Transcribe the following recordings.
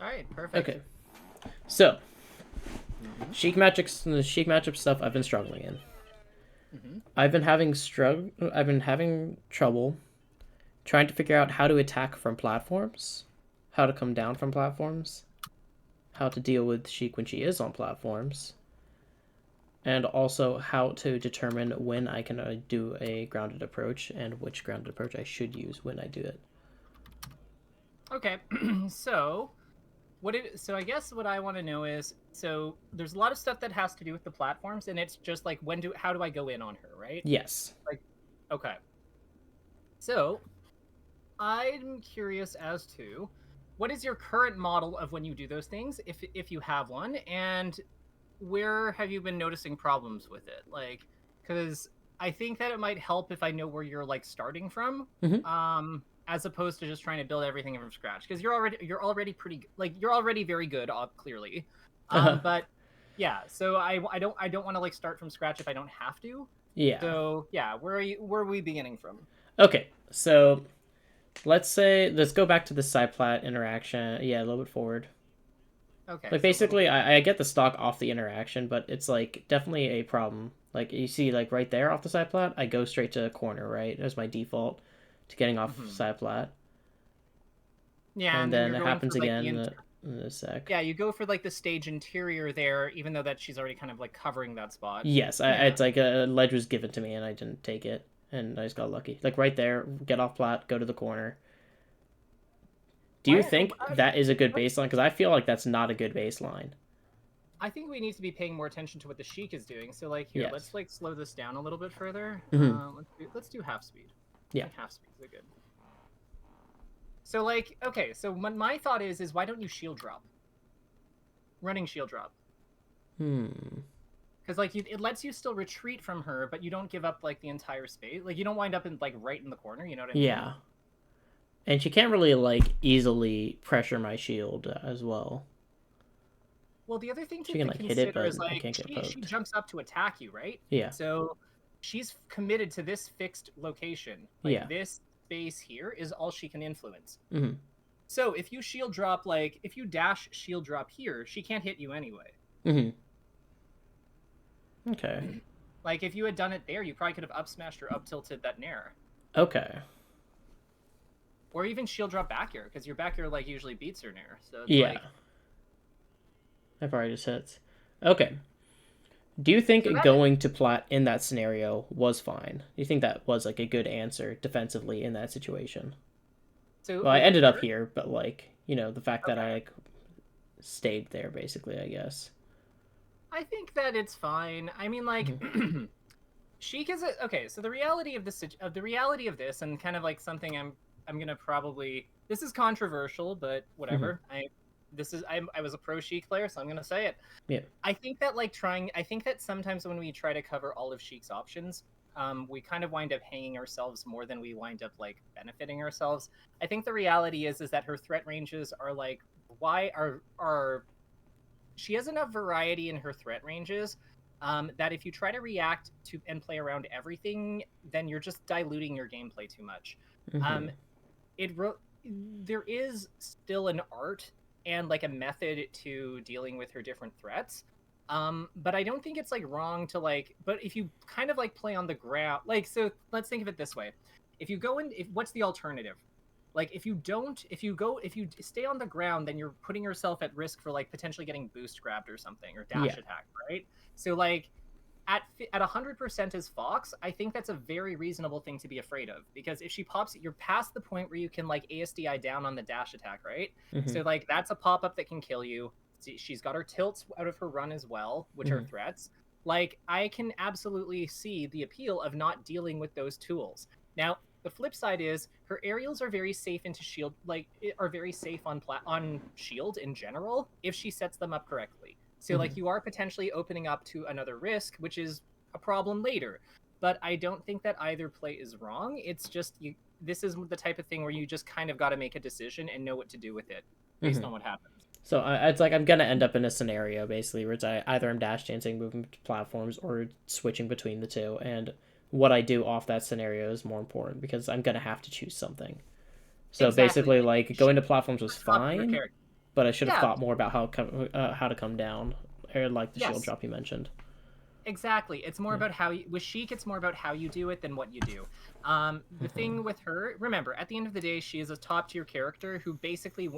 All right, perfect. Okay, so Mm-hmm. Sheik matchup stuff I've been struggling in. Mm-hmm. I've been having trouble trying to figure out how to attack from platforms, how to come down from platforms, how to deal with Sheik when she is on platforms, and also how to determine when I can do a grounded approach and which grounded approach I should use when I do it. Okay, so so I guess what I want to know is, so there's a lot of stuff that has to do with the platforms, and it's just like how do I go in on her, right? Yes. Like, okay, so I'm curious as to what is your current model of when you do those things, if you have one, and where have you been noticing problems with it? Like, because I think that it might help if I know where you're like starting from, Mm-hmm. as opposed to just trying to build everything from scratch. Because you're already pretty like you're already very good, clearly. Uh-huh. But yeah, so I don't want to like start from scratch if I don't have to. Yeah. So yeah, where are we beginning from? Okay, so let's go back to the side plat interaction. Yeah, a little bit forward. Okay, Like so a little basically, bit. I get the stock off the interaction, but it's like definitely a problem. Like you see, like right there off the side plat, I go straight to corner, right, as my default to getting off Hmm. side plat, Yeah, and and then then you're it going happens for like again in a sec. yeah, you go for like the stage interior there, even though that she's already kind of like covering that spot. Yes, Yeah. it's like a ledge was given to me and I didn't take it, and I just got lucky. Like right there, get off plat, go to the corner. Do you Why? think that is a good baseline? Because I feel like that's not a good baseline. I think we need to be paying more attention to what the sheik is doing. So like here, Yes. let's like slow this down a little bit further. Mm-hmm. Let's do half speed. Yeah. Like half speed is good. So like okay, so my thought is why don't you shield drop? Running shield drop. Hmm. Because like it lets you still retreat from her, but you don't give up like the entire space. Like you don't wind up in like right in the corner. You know what I mean? Yeah. And she can't really like easily pressure my shield as well. Well, the other thing She to can like hit it, consider but is I like can't get she poked. jumps up to attack you, right? Yeah. So she's committed to this fixed location. Like Yeah. this space here is all she can influence. Mm-hmm. So if you shield drop, like if you dash shield drop here, she can't hit you anyway. Mm-hmm. Okay. Like if you had done it there, you probably could have up smashed or up tilted that nair. Okay. Or even shield drop back here, because your back here like usually beats her nair. So it's Yeah. like That probably just hits. Okay. Do you so think that going to plat in that scenario was fine? Do you think that was like a good answer defensively in that situation? so Well, I with ended up her, here, but like, the fact that I okay. like stayed there basically, I guess. I think that it's fine. I mean like Mm-hmm. Sheik is a okay. So the reality of this, and kind of like something I'm gonna probably this is controversial, but Mm-hmm. whatever. I was a pro Sheik player, so I'm gonna say it. Yeah. I think that I think that sometimes when we try to cover all of Sheik's options, we kind of wind up hanging ourselves more than we wind up like benefiting ourselves. I think the reality is that her threat ranges are like why are she has enough variety in her threat ranges that if you try to react to and play around everything, then you're just diluting your gameplay too much. Mm-hmm. Um, it there is still an art and like a method to dealing with her different threats. But I don't think it's like wrong to like. But if you kind of like play on the ground, like so, let's think of it this way: if you go in, if what's the alternative? Like if you stay on the ground, then you're putting yourself at risk for like potentially getting boost grabbed or something or Yeah. dash attack, right? So like at 100% as Fox, I think that's a very reasonable thing to be afraid of because if she pops, you're past the point where you can like ASDI down on the dash attack, right? Mm-hmm. So like that's a pop up that can kill you. She's got her tilts out of her run as well, which are Mm-hmm. threats. Like I can absolutely see the appeal of not dealing with those tools. Now, the flip side is her aerials are very safe into shield, like are very safe on shield in general if she sets them up correctly. So Mm-hmm. like you are potentially opening up to another risk, which is a problem later. But I don't think that either play is wrong. It's just you. This is the type of thing where you just kind of got to make a decision and know what to do with it based Mm-hmm. on what happens. So it's like I'm gonna end up in a scenario basically where it's either I'm dash dancing, moving platforms, or switching between the two, and what I do off that scenario is more important because I'm gonna have to choose something. So Exactly. basically, Like like she going to platforms was puts top of your fine. character. but I should have Yeah. thought more about how to come down, or like the shield Yes. drop you mentioned. Exactly. It's more Yeah. about how you, with Sheik, it's more about how you do it than what you do. The thing with her, remember, at the end of the day, she is a top tier character who basically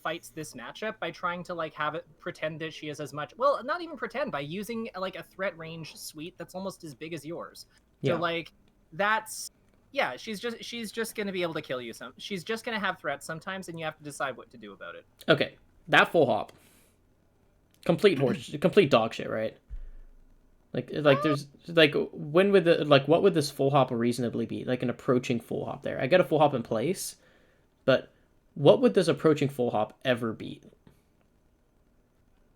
fights this matchup by trying to like have it pretend that she is as much. Well, not even pretend, by using like a threat range suite that's almost as big as yours. So Yeah. like that's yeah, she's just gonna be able to kill you some. She's just gonna have threats sometimes, and you have to decide what to do about it. Okay, that full hop, complete dog shit, right? Like there's like when would the like what would this full hop reasonably be? Like an approaching full hop there. I get a full hop in place, but what would this approaching full hop ever be?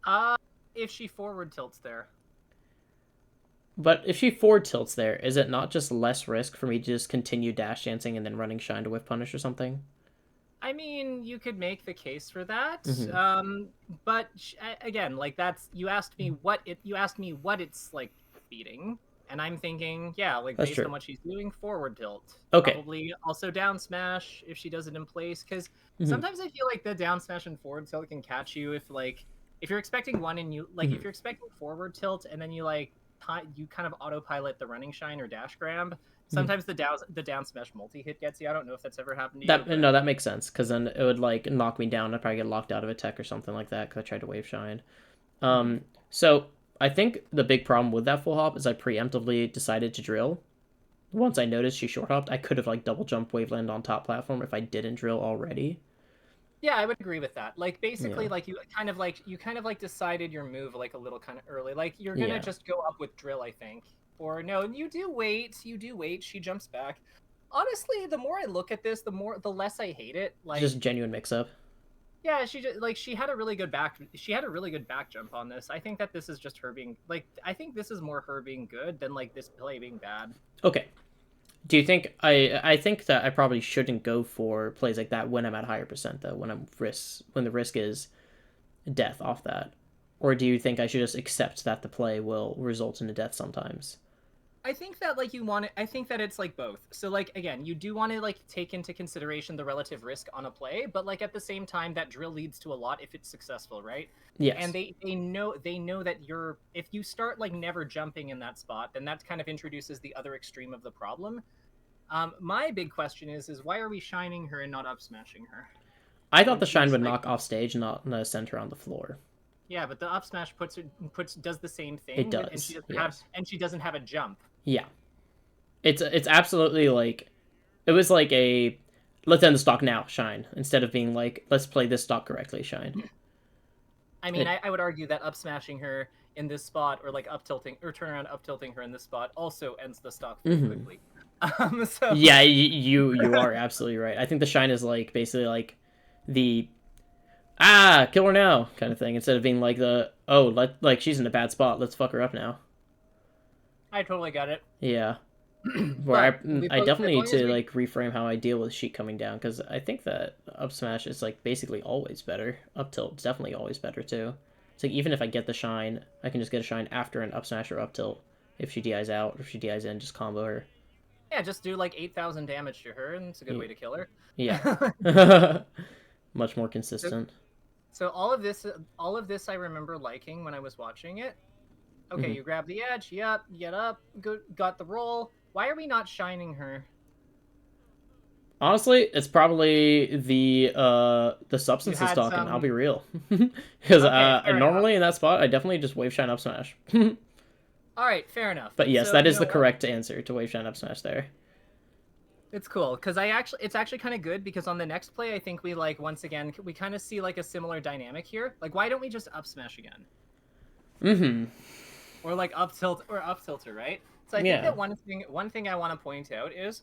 Uh, if she forward tilts there. But if she forward tilts there, is it not just less risk for me to just continue dash dancing and then running shine to whiff punish or something? I mean, you could make the case for that. Mm-hmm. But again, like that's you asked me what it's like beating, and I'm thinking, yeah, like That's based true. on what she's doing, forward tilt. Okay. Probably also down smash if she does it in place, because Mm-hmm. sometimes I feel like the down smash and forward tilt can catch you if you're expecting one and you like Mm-hmm. if you're expecting forward tilt and then you like you kind of autopilot the running shine or dash grab. Mm-hmm. Sometimes the down smash multi hit gets you. I don't know if that's ever happened to you, That but no, that makes sense because then it would like knock me down. I'd probably get locked out of a tech or something like that because I tried to wave shine. mhm. So I think the big problem with that full hop is I preemptively decided to drill. Once I noticed she short hopped, I could have like double jump waveland on top platform if I didn't drill already. Yeah, I would agree with that. Like Yeah, basically like you kind of like decided your move like a little kind of early. Like you're going to yeah, just go up with drill, I think. Or no, you do wait, she jumps back. Honestly, the more I look at this, the less I hate it. just Like genuine mix up. yeah, she had a really good back jump on this. I think that this is just her being like I think this is more her being good than like this play being bad. Okay. Do you think I think that I probably shouldn't go for plays like that when I'm at higher percent though when the risk is death off that, or do you think I should just accept that the play will result in a death sometimes? I think that like you want it. I think that it's like both. So like again, you do want to like take into consideration the relative risk on a play, but like at the same time, that drill leads to a lot if it's successful, right? And Yes. they know that if you start like never jumping in that spot, then that kind of introduces the other extreme of the problem. My big question is why are we shining her and not up smashing her I thought when the shine she's would like knock off stage, not center on the floor. yeah, but the up smash puts does the same It thing with does. Yes. and she doesn't have a jump. Yeah. It's absolutely like it was like a let's end the stock now shine instead of being like let's play this stock correctly shine. I mean, It I would argue that up smashing her in this spot or like up tilting or turn around up tilting her in this spot also ends the stock very mm-hmm. quickly. So Yeah, you are absolutely right. I think the shine is like basically like the kill her now kind of thing instead of being like the like she's in a bad spot, let's fuck her up now. I totally got it. Yeah. Where But I as definitely need long as to we like reframe how I deal with sheik coming down because I think that up smash is like basically always better. Up tilt is definitely always better too. It's like even if I get the shine, I can just get a shine after an up smash or up tilt. If she DIs out, or if she DIs in, just combo her. yeah, just do like 8,000 damage to her, and it's a good way to kill Yeah. her. Much more so, consistent. so all of this I remember liking when I was watching it. Okay, Mm-hmm. you grab the edge. Yep, get up. Good, got the roll. Why are we not shining her? Honestly, it's probably the You substance is had talking. I'll some. be real, because Okay, fair enough. normally in that spot I definitely just wave shine up smash. All right, fair enough. But yes, So that you is know the what? correct answer to wave shine up smash there. It's cool because it's actually kind of good because on the next play I think we like once again we kind of see like a similar dynamic here. Like why don't we just up smash again Mm-hmm. or like up tilter, right? So I think Yeah. that one thing I want to point out is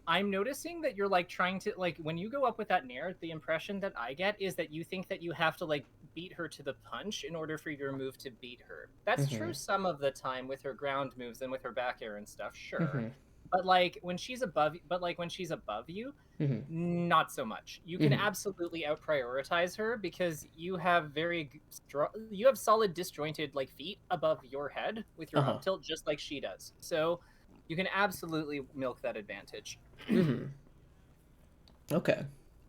I'm noticing that you're like trying to like when you go up with that nair, the impression that I get is that you think that you have to like beat her to the punch in order for your move to beat her. That's Mm-hmm. true some of the time with her ground moves and with her back air and stuff, sure. Mm-hmm. But like when she's above you, Mm-hmm. not so much. You can Mm-hmm. absolutely out prioritize her because you have you have solid disjointed like feet above your head with your Uh-huh. up tilt just like she does. So you can absolutely milk that advantage. Mm-hmm. Okay.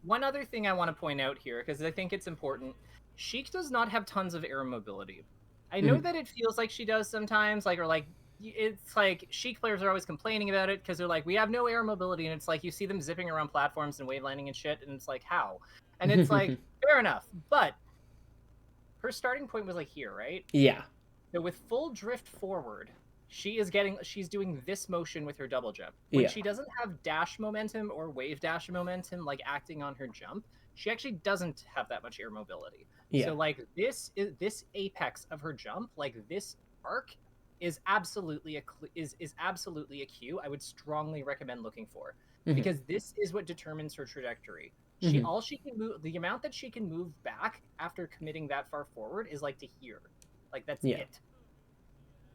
One other thing I want to point out here, because I think it's important, Sheik does not have tons of air mobility. I know Mhm. that it feels like she does sometimes, like, or like, it's like Sheik players are always complaining about it because they're like, we have no air mobility, and it's like you see them zipping around platforms and wave landing and shit, and it's like, how? And it's like, fair enough, but her starting point was like here, right? Yeah. So with full drift forward, she's doing this motion with her double jump. When Yeah. she doesn't have dash momentum or wave dash momentum like acting on her jump, she actually doesn't have that much air mobility. Yeah. So like this apex of her jump, like this arc is absolutely is absolutely a cue I would strongly recommend looking for, Mhm. because this is what determines her trajectory. Mhm. All she can move, the amount that she can move back after committing that far forward is like to here. Like that's Yeah. it.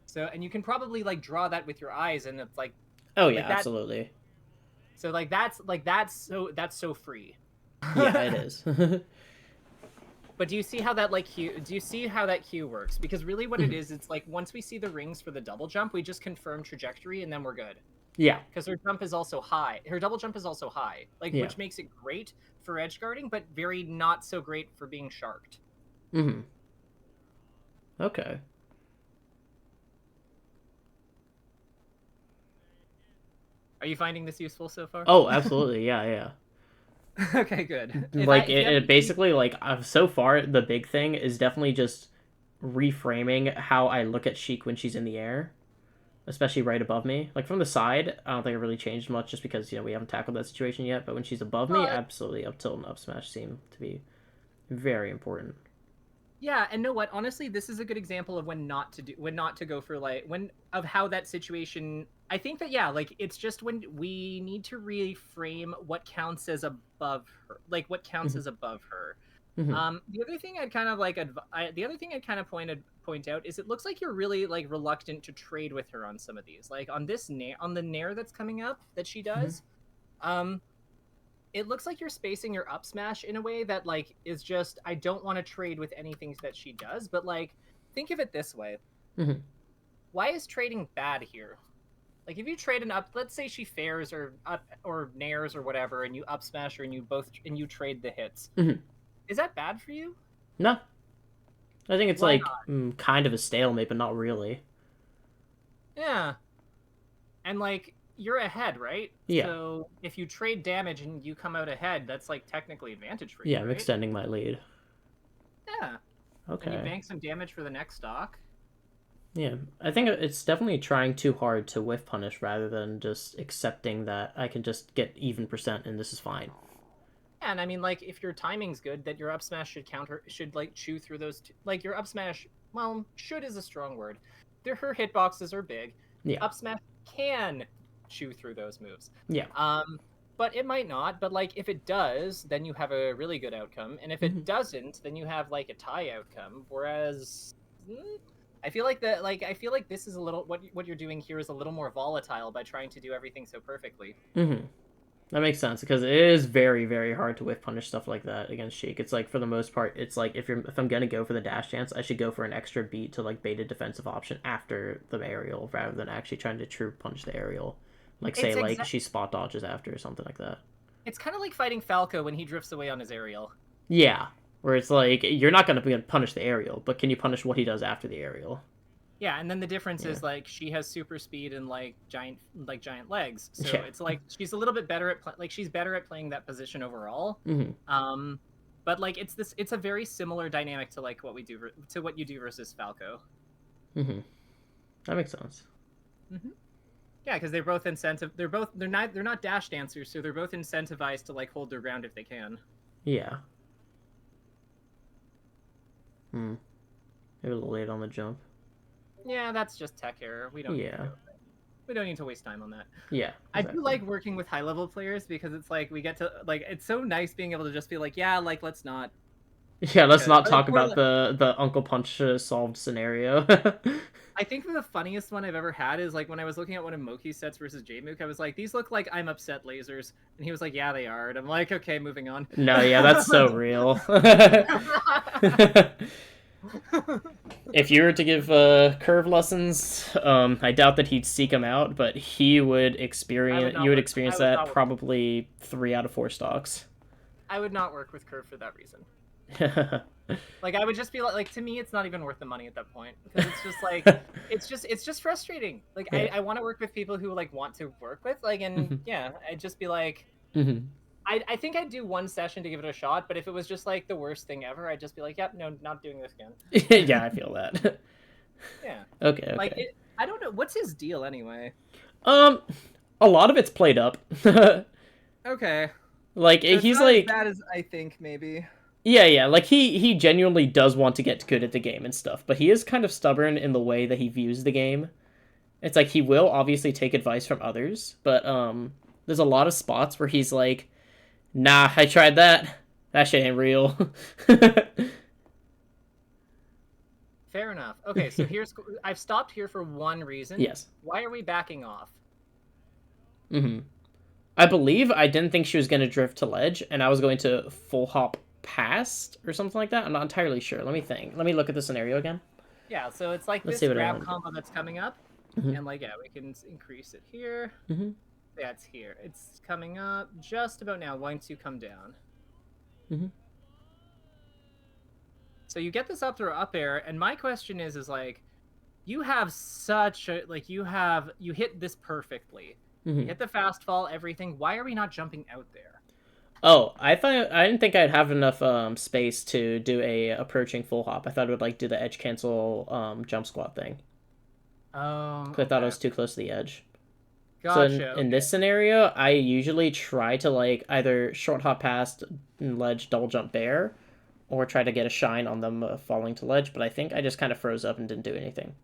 So, and you can probably like draw that with your eyes, and it's Oh yeah, like that. absolutely. So that's so free. Yeah, it is. But do you see how that like cue? Do you see how that cue works? Because really, what it Mhm. is, it's like once we see the rings for the double jump, we just confirm trajectory, and then we're good. Yeah. Because her jump is also high. Her double jump is also high, like Yeah. which makes it great for edge guarding, but very not so great for being sharked. Mhm. Okay. Are you finding this useful so far? Oh, absolutely. Yeah, yeah. Okay, good. Like If you have it any basically like so far the big thing is definitely just reframing how I look at Sheik when she's in the air, especially right above me. Like from the side, I don't think it really changed much just because we haven't tackled that situation yet. But when she's above me, well, absolutely up tilt and up smash seem to be very important. yeah, and know what? Honestly, this is a good example of when not to go for like when of how that situation. I think that yeah, like it's just when we need to reframe what counts as above her, like what counts Hmm. as above her. Hmm. The other thing I'd kind of like, the other thing I'd kind of point out is it looks like you're really like reluctant to trade with her on some of these, like on this nair, on the nair that's coming up that she Hmm. does. Um, it looks like you're spacing your up smash in a way that like is just I don't want to trade with anything that she does, but like think of it this way. Hmm. Why is trading bad here? Like if you trade an up, let's say she fairs or up or nairs or whatever, and you up smash her and you trade the hits. Hmm. Is that bad for you? No, I think it's Why like not? kind of a stalemate, but not really. Yeah. And like you're ahead, right? Yeah. So if you trade damage and you come out ahead, that's like technically advantage for you, Yeah, I'm right? extending my lead. Yeah. And you Okay. bank some damage for the next stock. Yeah, I think it's definitely trying too hard to whiff punish rather than just accepting that I can just get even percent and this is fine. Yeah, and I mean, like, if your timing's good, that your up smash should like chew through like your up smash. Well, should is a strong word. Her hitboxes are big. Yeah. Up smash can chew through those moves. Yeah. But it might not. But like, if it does, then you have a really good outcome, and if Hmm. it doesn't, then you have like a tie outcome. Whereas, I feel like this is a little what you're doing here is a little more volatile by trying to do everything so perfectly. Hmm. That makes sense because it is very, very hard to whiff punish stuff like that against Sheik. It's like for the most part, it's like if I'm gonna go for the dash chance, I should go for an extra beat to like bait a defensive option after the aerial rather than actually trying to true punch the aerial. Like say It's like exact. she spot dodges after or something like that. It's kind of like fighting Falco when he drifts away on his aerial. Yeah, where it's like you're not gonna be able to punish the aerial, but can you punish what he does after the aerial? Yeah, and then the difference Yeah. is like she has super speed and giant legs. So Yeah. it's like she's a little bit better at like she's better at playing that position overall. Hmm. Um but like it's a very similar dynamic to like what you do versus Falco. Hmm. That makes sense. Hmm. Yeah, because they're not dash dancers, so they're both incentivized to like hold their ground if they can. Yeah. Hmm. Maybe a little late on the jump. Yeah, that's just tech error. Yeah. We don't need to waste time on that. Yeah. I do Exactly. like working with high level players because it's like we get to like it's so nice being able to just be like, yeah, like let's not Yeah. Let's because not like talk about the Uncle Punch solved scenario. I think the funniest one I've ever had is like when I was looking at one of Moki's sets versus Jmook, I was like, these look like I'm upset lasers, and he was like, yeah, they are, and I'm like, okay, moving on. No. Yeah. That's so real. If you were to give curve lessons, I doubt that he'd seek them out, but he would I would experience. not You would work. experience I would that not work. probably 3 out of 4 stocks. I would not work with Curve for that reason. Like I would just be like to me it's not even worth the money at that point because it's just like it's just frustrating. Like Yeah. I want to work with people who like want to work with like and yeah, I'd just be like I think I'd do one session to give it a shot, but if it was just like the worst thing ever, I'd just be like, yep, no, not doing this again. Yeah, I feel that. Yeah. Okay, Like okay. I don't know what's his deal anyway. Um, a lot of it's played up. Okay. Like So it's he's not as like, bad as I think maybe. yeah. Like he genuinely does want to get good at the game and stuff, but he is kind of stubborn in the way that he views the game. It's like he will obviously take advice from others, but there's a lot of spots where he's like, nah, I tried that. That shit ain't real. Fair enough. Okay, so here's I've stopped here for one reason. Yes. Why are we backing off? I believe I didn't think she was going to drift to ledge, and I was going to full hop past or something like that. I'm not entirely sure. Let me think. Let me look at the scenario again. Yeah, so it's like Let's this see what I grab want to combo that's coming up, do. and like yeah, we can increase it here. Mm-hmm. That's here. It's coming up just about now. Once you come down. Mm-hmm. So you get this up throw up air, and my question is like, you have such a like you hit this perfectly. Mm-hmm. You hit the fast fall, everything. Why are we not jumping out there? Oh, I didn't think I'd have enough space to do a approaching full hop. I thought it would like do the edge cancel jump squat thing. Oh, 'Cause I thought I okay. was too close to the edge. So Gotcha. in Okay. this scenario, I usually try to like either short hop past ledge double jump bear, or try to get a shine on them falling to ledge. But I think I just kind of froze up and didn't do anything.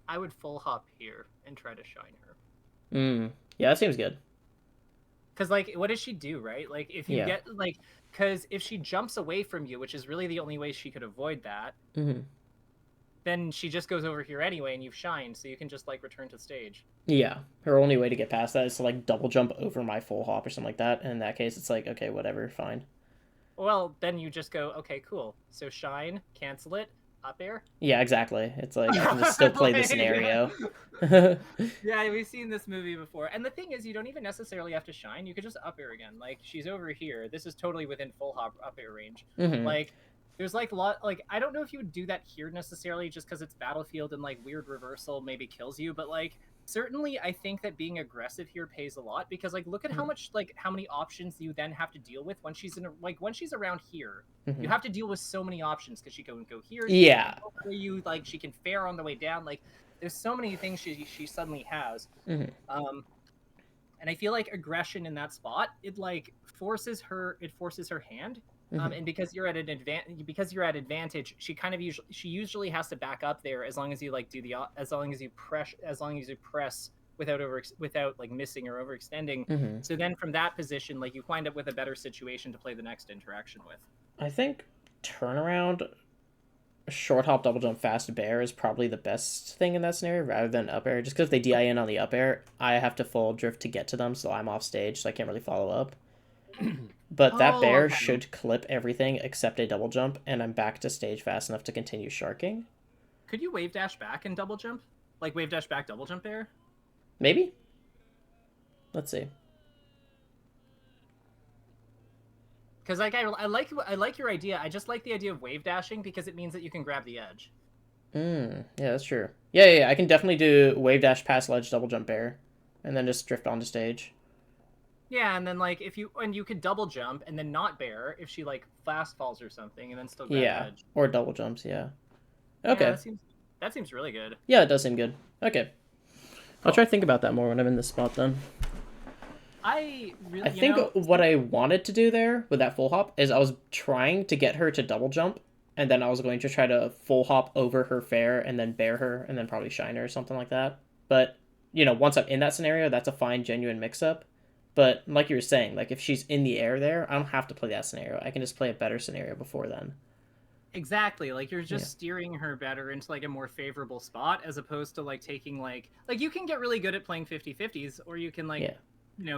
I would full hop here and try to shine her. Yeah, that seems good. Because, like, what does she do, right? Like, if you Yeah. get, like, because if she jumps away from you, which is really the only way she could avoid that, then she just goes over here anyway and you've shined, so you can just, like, return to stage. Yeah. Her only way to get past that is to, like, double jump over my full hop or something like that. And in that case, it's like, okay, whatever, fine. Well, then you just go, okay, cool. So shine, cancel it, up air. Yeah, exactly. It's like, I can just still play the scenario. Yeah, we've seen this movie before. And the thing is, you don't even necessarily have to shine. You could just up air again. Like, she's over here. This is totally within full hop up air range. Like, there's like a lot, like, I don't know if you would do that here necessarily just because it's Battlefield and like weird reversal maybe kills you, but like, certainly I think that being aggressive here pays a lot because like look at how much like how many options you then have to deal with when she's in a, like when she's around here. You have to deal with so many options because she can go here, Yeah. you like she can fare on the way down, like there's so many things she suddenly has. And I feel like aggression in that spot, it like forces her hand. And because you're at an advantage, she kind of usually has to back up there as long as you like do the as long as you press without like missing or overextending. So then from that position, like you wind up with a better situation to play the next interaction with. I think turnaround, short hop, double jump, fast bear is probably the best thing in that scenario rather than up air. Just because they DI in on the up air, I have to full drift to get to them, so I'm off stage, so I can't really follow up. But that bear should clip everything except a double jump, and I'm back to stage fast enough to continue sharking. Could you wave dash back and double jump? Like wave dash back, double jump bear? Maybe? Let's see. Because like I like your idea. I just like the idea of wave dashing because it means that you can grab the edge. Yeah, that's true. Yeah, I can definitely do wave dash past ledge double jump bear, and then just drift onto stage. Yeah, and then like if you could double jump and then not bear if she like fast falls or something and then still grab the edge. Or double jumps. Yeah. Okay. Yeah, that seems really good. Yeah, it does seem good. Okay. I'll try to think about that more when I'm in this spot then. I think what I wanted to do there with that full hop is I was trying to get her to double jump, and then I was going to try to full hop over her fair and then bear her and then probably shine her or something like that. But, once I'm in that scenario, that's a fine, genuine mix-up. But like you were saying, like if she's in the air there, I don't have to play that scenario. I can just play a better scenario before then. Exactly. Like you're just steering her better into like a more favorable spot as opposed to like taking like you can get really good at playing 50-50s or you can like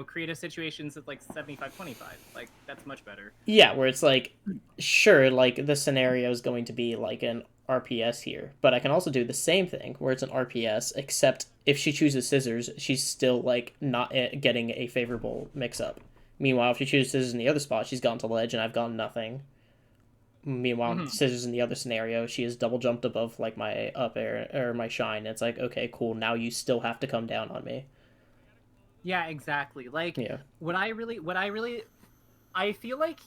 create a situations that's like 75-25. Like that's much better. Yeah, where it's like sure, like the scenario is going to be like an RPS here, but I can also do the same thing where it's an RPS, except if she chooses scissors, she's still like not getting a favorable mix up Meanwhile, if she chooses scissors in the other spot, she's gotten to ledge and I've gotten nothing. Meanwhile, Hmm. scissors in the other scenario, she has double jumped above like my up air or my shine. It's like, okay, cool. Now you still have to come down on me. Yeah, exactly. Like Yeah. what I really I feel like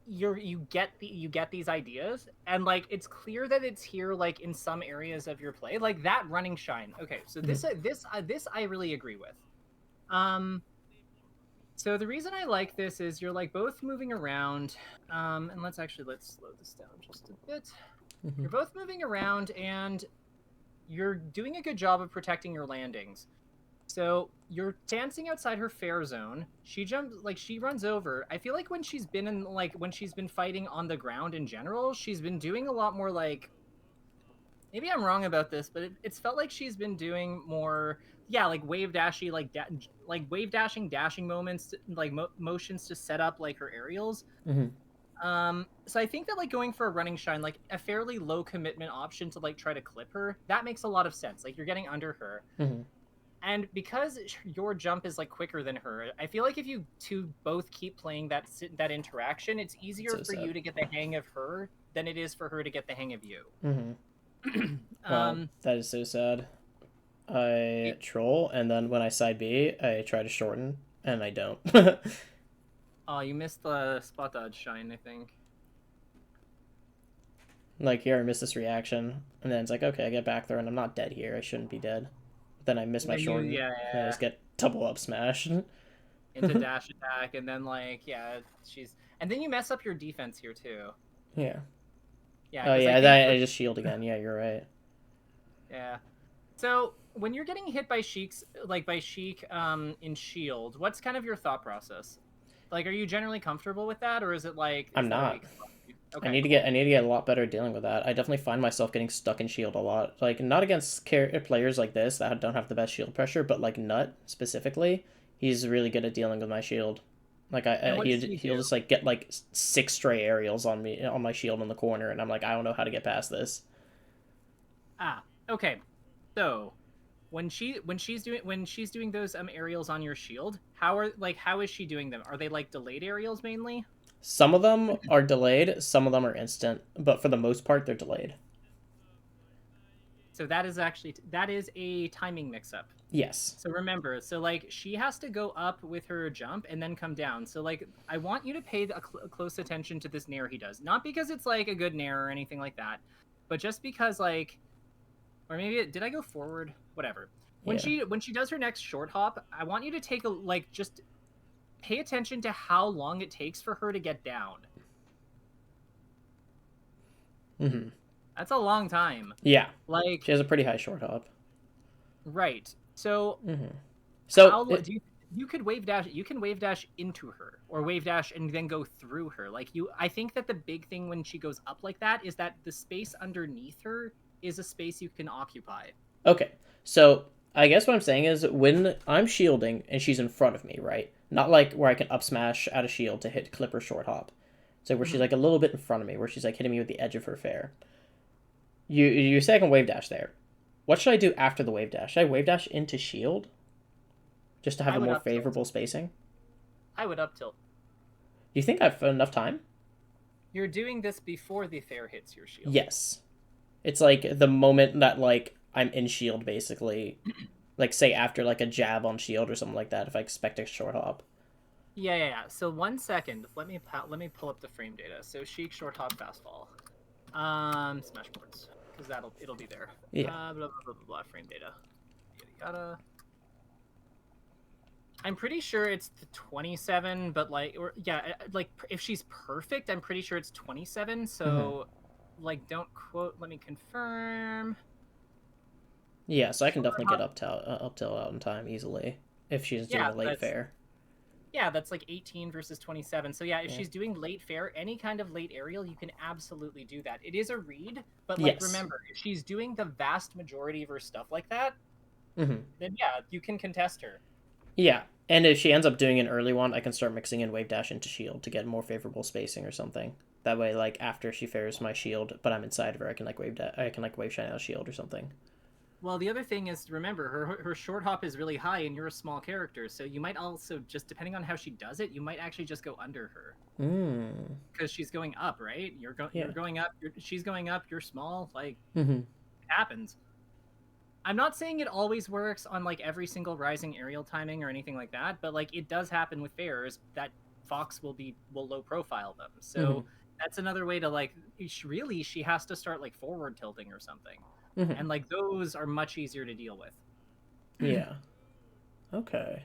you get these ideas, and like it's clear that it's here like in some areas of your play, like that running shine. Okay, so Mhm. this I really agree with. Um so the reason I like this is you're like both moving around, and let's slow this down just a bit. Mhm. You're both moving around and you're doing a good job of protecting your landings. So you're dancing outside her fair zone. She jumps, like she runs over. I feel like when she's been fighting on the ground in general, she's been doing a lot more like, maybe I'm wrong about this, but it's felt like she's been doing more, yeah, like wave dashy, like wave dashing moments, like motions to set up like her aerials. Mhm. So I think that like going for a running shine, like a fairly low commitment option to like try to clip her, that makes a lot of sense. Like you're getting under her. Mhm. And because your jump is like quicker than her, I feel like if you two both keep playing that interaction, it's It's easier so for sad. you to get the hang of her than it is for her to get the hang of you. Mhm. Wow, um, that is so sad. I it, troll, and then when I side B, I try to shorten, and I don't. oh, you missed the spot dodge shine, I think. Like here, I miss this reaction, and then it's like, okay, I get back there, and I'm not dead here. I shouldn't be dead. Then I miss And my then you, shorten, yeah, and I yeah, just get double up smash. into dash attack, and then like, yeah, and then you mess up your defense here too. Yeah. Yeah, Oh because I yeah, think that for, I just shield again. Yeah, you're right. yeah. So when you're getting hit by Sheik's, like by Sheik in Shield, what's kind of your thought process? Like, are you generally comfortable with that, or is it like, I'm is that a not. weak spot for you? Okay, cool. I need to get a lot better at dealing with that. I definitely find myself getting stuck in shield a lot. Like not against players like this that don't have the best shield pressure, but like Nut specifically, he's really good at dealing with my shield. Like And what does he he'll do? just like get like six stray aerials on me on my shield in the corner, and I'm like I don't know how to get past this. Ah, okay. So when she's doing those aerials on your shield, how is she doing them? Are they like delayed aerials mainly? Some of them are delayed, some of them are instant, but for the most part they're delayed. So that is a timing mix up. Yes. So remember, so like she has to go up with her jump and then come down. So like I want you to pay close attention to this nair he does. Not because it's like a good nair or anything like that, but just because like, or maybe did I go forward? Whatever. Yeah. When she does her next short hop, I want you to take a like just pay attention to how long it takes for her to get down. Mhm. That's a long time. Yeah. Like, She has a pretty high short hop. right. So Mhm. So how do you could wave dash, you can wave dash into her or wave dash and then go through her. Like you, I think that the big thing when she goes up like that is that the space underneath her is a space you can occupy. okay. So I guess what I'm saying is when I'm shielding and she's in front of me, right? Not like where I can up smash out of shield to hit clip or short hop. So where she's Mhm. like a little bit in front of me, where she's like hitting me with the edge of her fair. You say I can wave dash there. What should I do after the wave dash? Should I wave dash into shield just to have I a would more up tilt. favorable spacing? I would up tilt. Do you think I've enough time? You're doing this before the fair hits your shield. Yes. It's like the moment that like I'm in shield basically. Like say after like a jab on shield or something like that if I expect a short hop. Yeah, yeah, yeah. So 1 second. Let me pull up the frame data. So Sheik short hop fastfall. Smash boards because it'll be there. Yeah. Blah blah blah blah blah. Frame data. Yada yada. I'm pretty sure it's the 27, but like, or yeah, like if she's perfect, I'm pretty sure it's 27. Mm-hmm. So, like, don't quote. Let me confirm. Yeah, so I can Short definitely get hop. up till out in time easily if she's doing Yeah, a late fair. that's like 18 versus 27. So yeah, if Yeah. she's doing late fair, any kind of late aerial, you can absolutely do that. It is a read, but like Yes. remember, if she's doing the vast majority of her stuff like that, Mm-hmm. then yeah, you can contest her. Yeah, and if she ends up doing an early one, I can start mixing in wave dash into shield to get more favorable spacing or something. That way, like after she fairs my shield, but I'm inside of her, I can like I can like wave shine out shield or something. Well, the other thing is, remember, her short hop is really high, and you're a small character, so you might also just, depending on how she does it, you might actually just go under her Hmm. because she's going up, right? Yeah. You're going up. She's going up. You're small. Like Mm-hmm. it happens. I'm not saying it always works on like every single rising aerial timing or anything like that, but like it does happen with fairs that Fox will low profile them. Mm-hmm. So that's another way to like really she has to start like forward tilting or something. Mm-hmm. And like those are much easier to deal with. Yeah. Okay.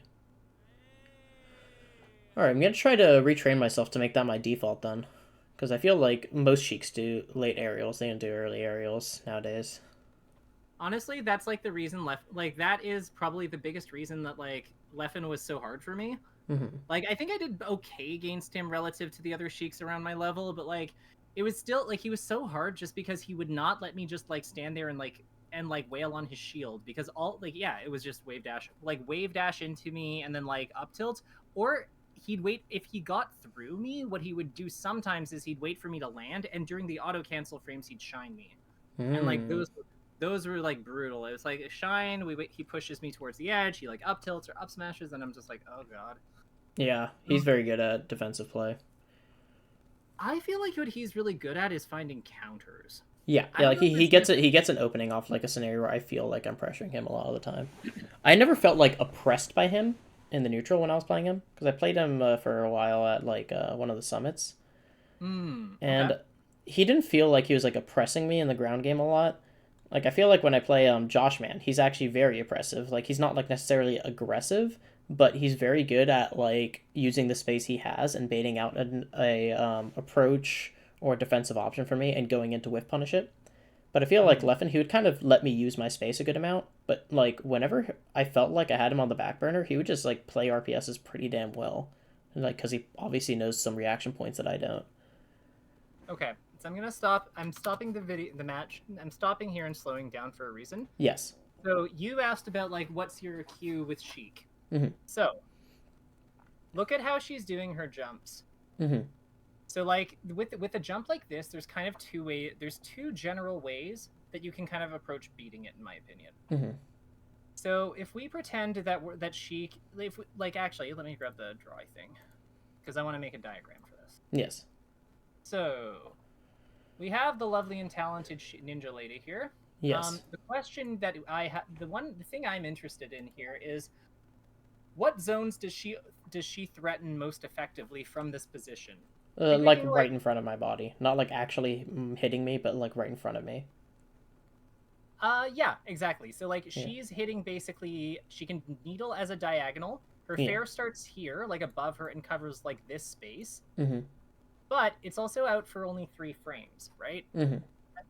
All right, I'm gonna try to retrain myself to make that my default then, because I feel like most sheiks do late aerials. They don't do early aerials nowadays. Honestly, that's like the reason like that is probably the biggest reason that like Leffen was so hard for me. Mm-hmm. Like I think I did okay against him relative to the other sheiks around my level, but like it was still like he was so hard just because he would not let me just like stand there and like wail on his shield because all like yeah, it was just wave dash into me and then like up tilt or he'd wait if he got through me, what he would do sometimes is he'd wait for me to land and during the auto cancel frames he'd shine me. And like Mm. those were like brutal. It was like a shine, he pushes me towards the edge, he like up tilts or up smashes and I'm just like, "Oh god." Yeah, he's very good at defensive play. I feel like what he's really good at is finding counters. Yeah, I yeah, don't like know he if it's gets it. He gets an opening off like a scenario where I feel like I'm pressuring him a lot of the time. I never felt like oppressed by him in the neutral when I was playing him because I played him for a while at like one of the summits, Okay. and he didn't feel like he was like oppressing me in the ground game a lot. Like I feel like when I play Josh Man, he's actually very oppressive. Like he's not like necessarily aggressive, but he's very good at like using the space he has and baiting out a approach or defensive option for me and going into whiff punish it. But I feel like Mm. Leffen, he would kind of let me use my space a good amount. But like whenever I felt like I had him on the back burner, he would just like play RPSs pretty damn well, like because he obviously knows some reaction points that I don't. Okay. So I'm gonna stop. I'm stopping the match. I'm stopping here and slowing down for a reason. Yes. So you asked about like what's your cue with Sheik. Mm-hmm. So look at how she's doing her jumps. Mm-hmm. So like with a jump like this, there's kind of there's two general ways that you can kind of approach beating it, in my opinion. Mm-hmm. So if we pretend that Sheik, if we, like actually, let me grab the drawing thing because I want to make a diagram for this. Yes. So we have the lovely and talented ninja lady here. Yes. The question that I have, the thing I'm interested in here is what zones does she threaten most effectively from this position? I think we Like can right in front of my body, not like actually hitting me, but like right in front of me. yeah, exactly. So like Yeah. she's hitting basically she can needle as a diagonal. Her Yeah. fair starts here, like above her, and covers like this space. Mm-hmm. But it's also out for only 3 frames, right? Mm-hmm.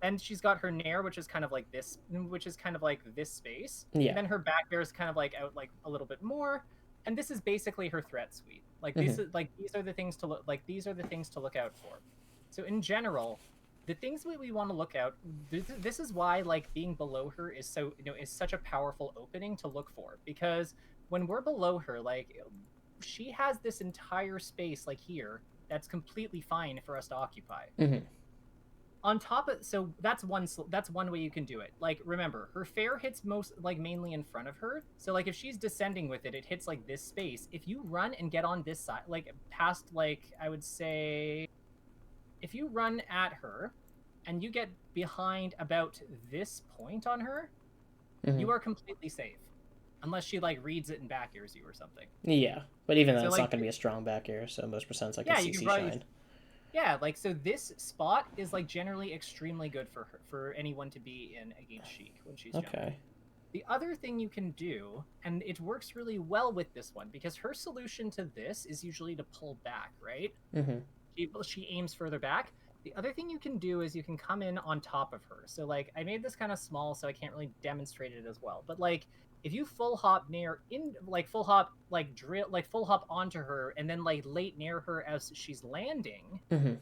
And she's got her nair, which is kind of like this, which is kind of like this space. Yeah. And then her back bear is kind of like out like a little bit more. And this is basically her threat suite. Like Mm-hmm. these are the things to look like these are the things to look out for. So in general, the things we want to look out. This is why like being below her is so is such a powerful opening to look for because when we're below her, like she has this entire space like here that's completely fine for us to occupy Mm-hmm. on top of so that's one way you can do it. Like remember her fair hits most like mainly in front of her, so like if she's descending with it hits like this space. If you run and get on this side like past like I would say if you run at her and you get behind about this point on her, Mm-hmm. you are completely safe unless she like reads it and back airs you or something. Yeah, but even then, So it's like not going to be a strong back air, so most percents like a yeah, you can CC probably shine. yeah, like so this spot is like generally extremely good for her, for anyone to be in against Sheik when she's jumping. Okay. The other thing you can do, and it works really well with this one, because her solution to this is usually to pull back, right? Mm-hmm. She aims further back. The other thing you can do is you can come in on top of her. So like I made this kind of small, so I can't really demonstrate it as well. But like if you full hop near in like full hop like drill like full hop onto her and then like late near her as she's landing, Mm-hmm.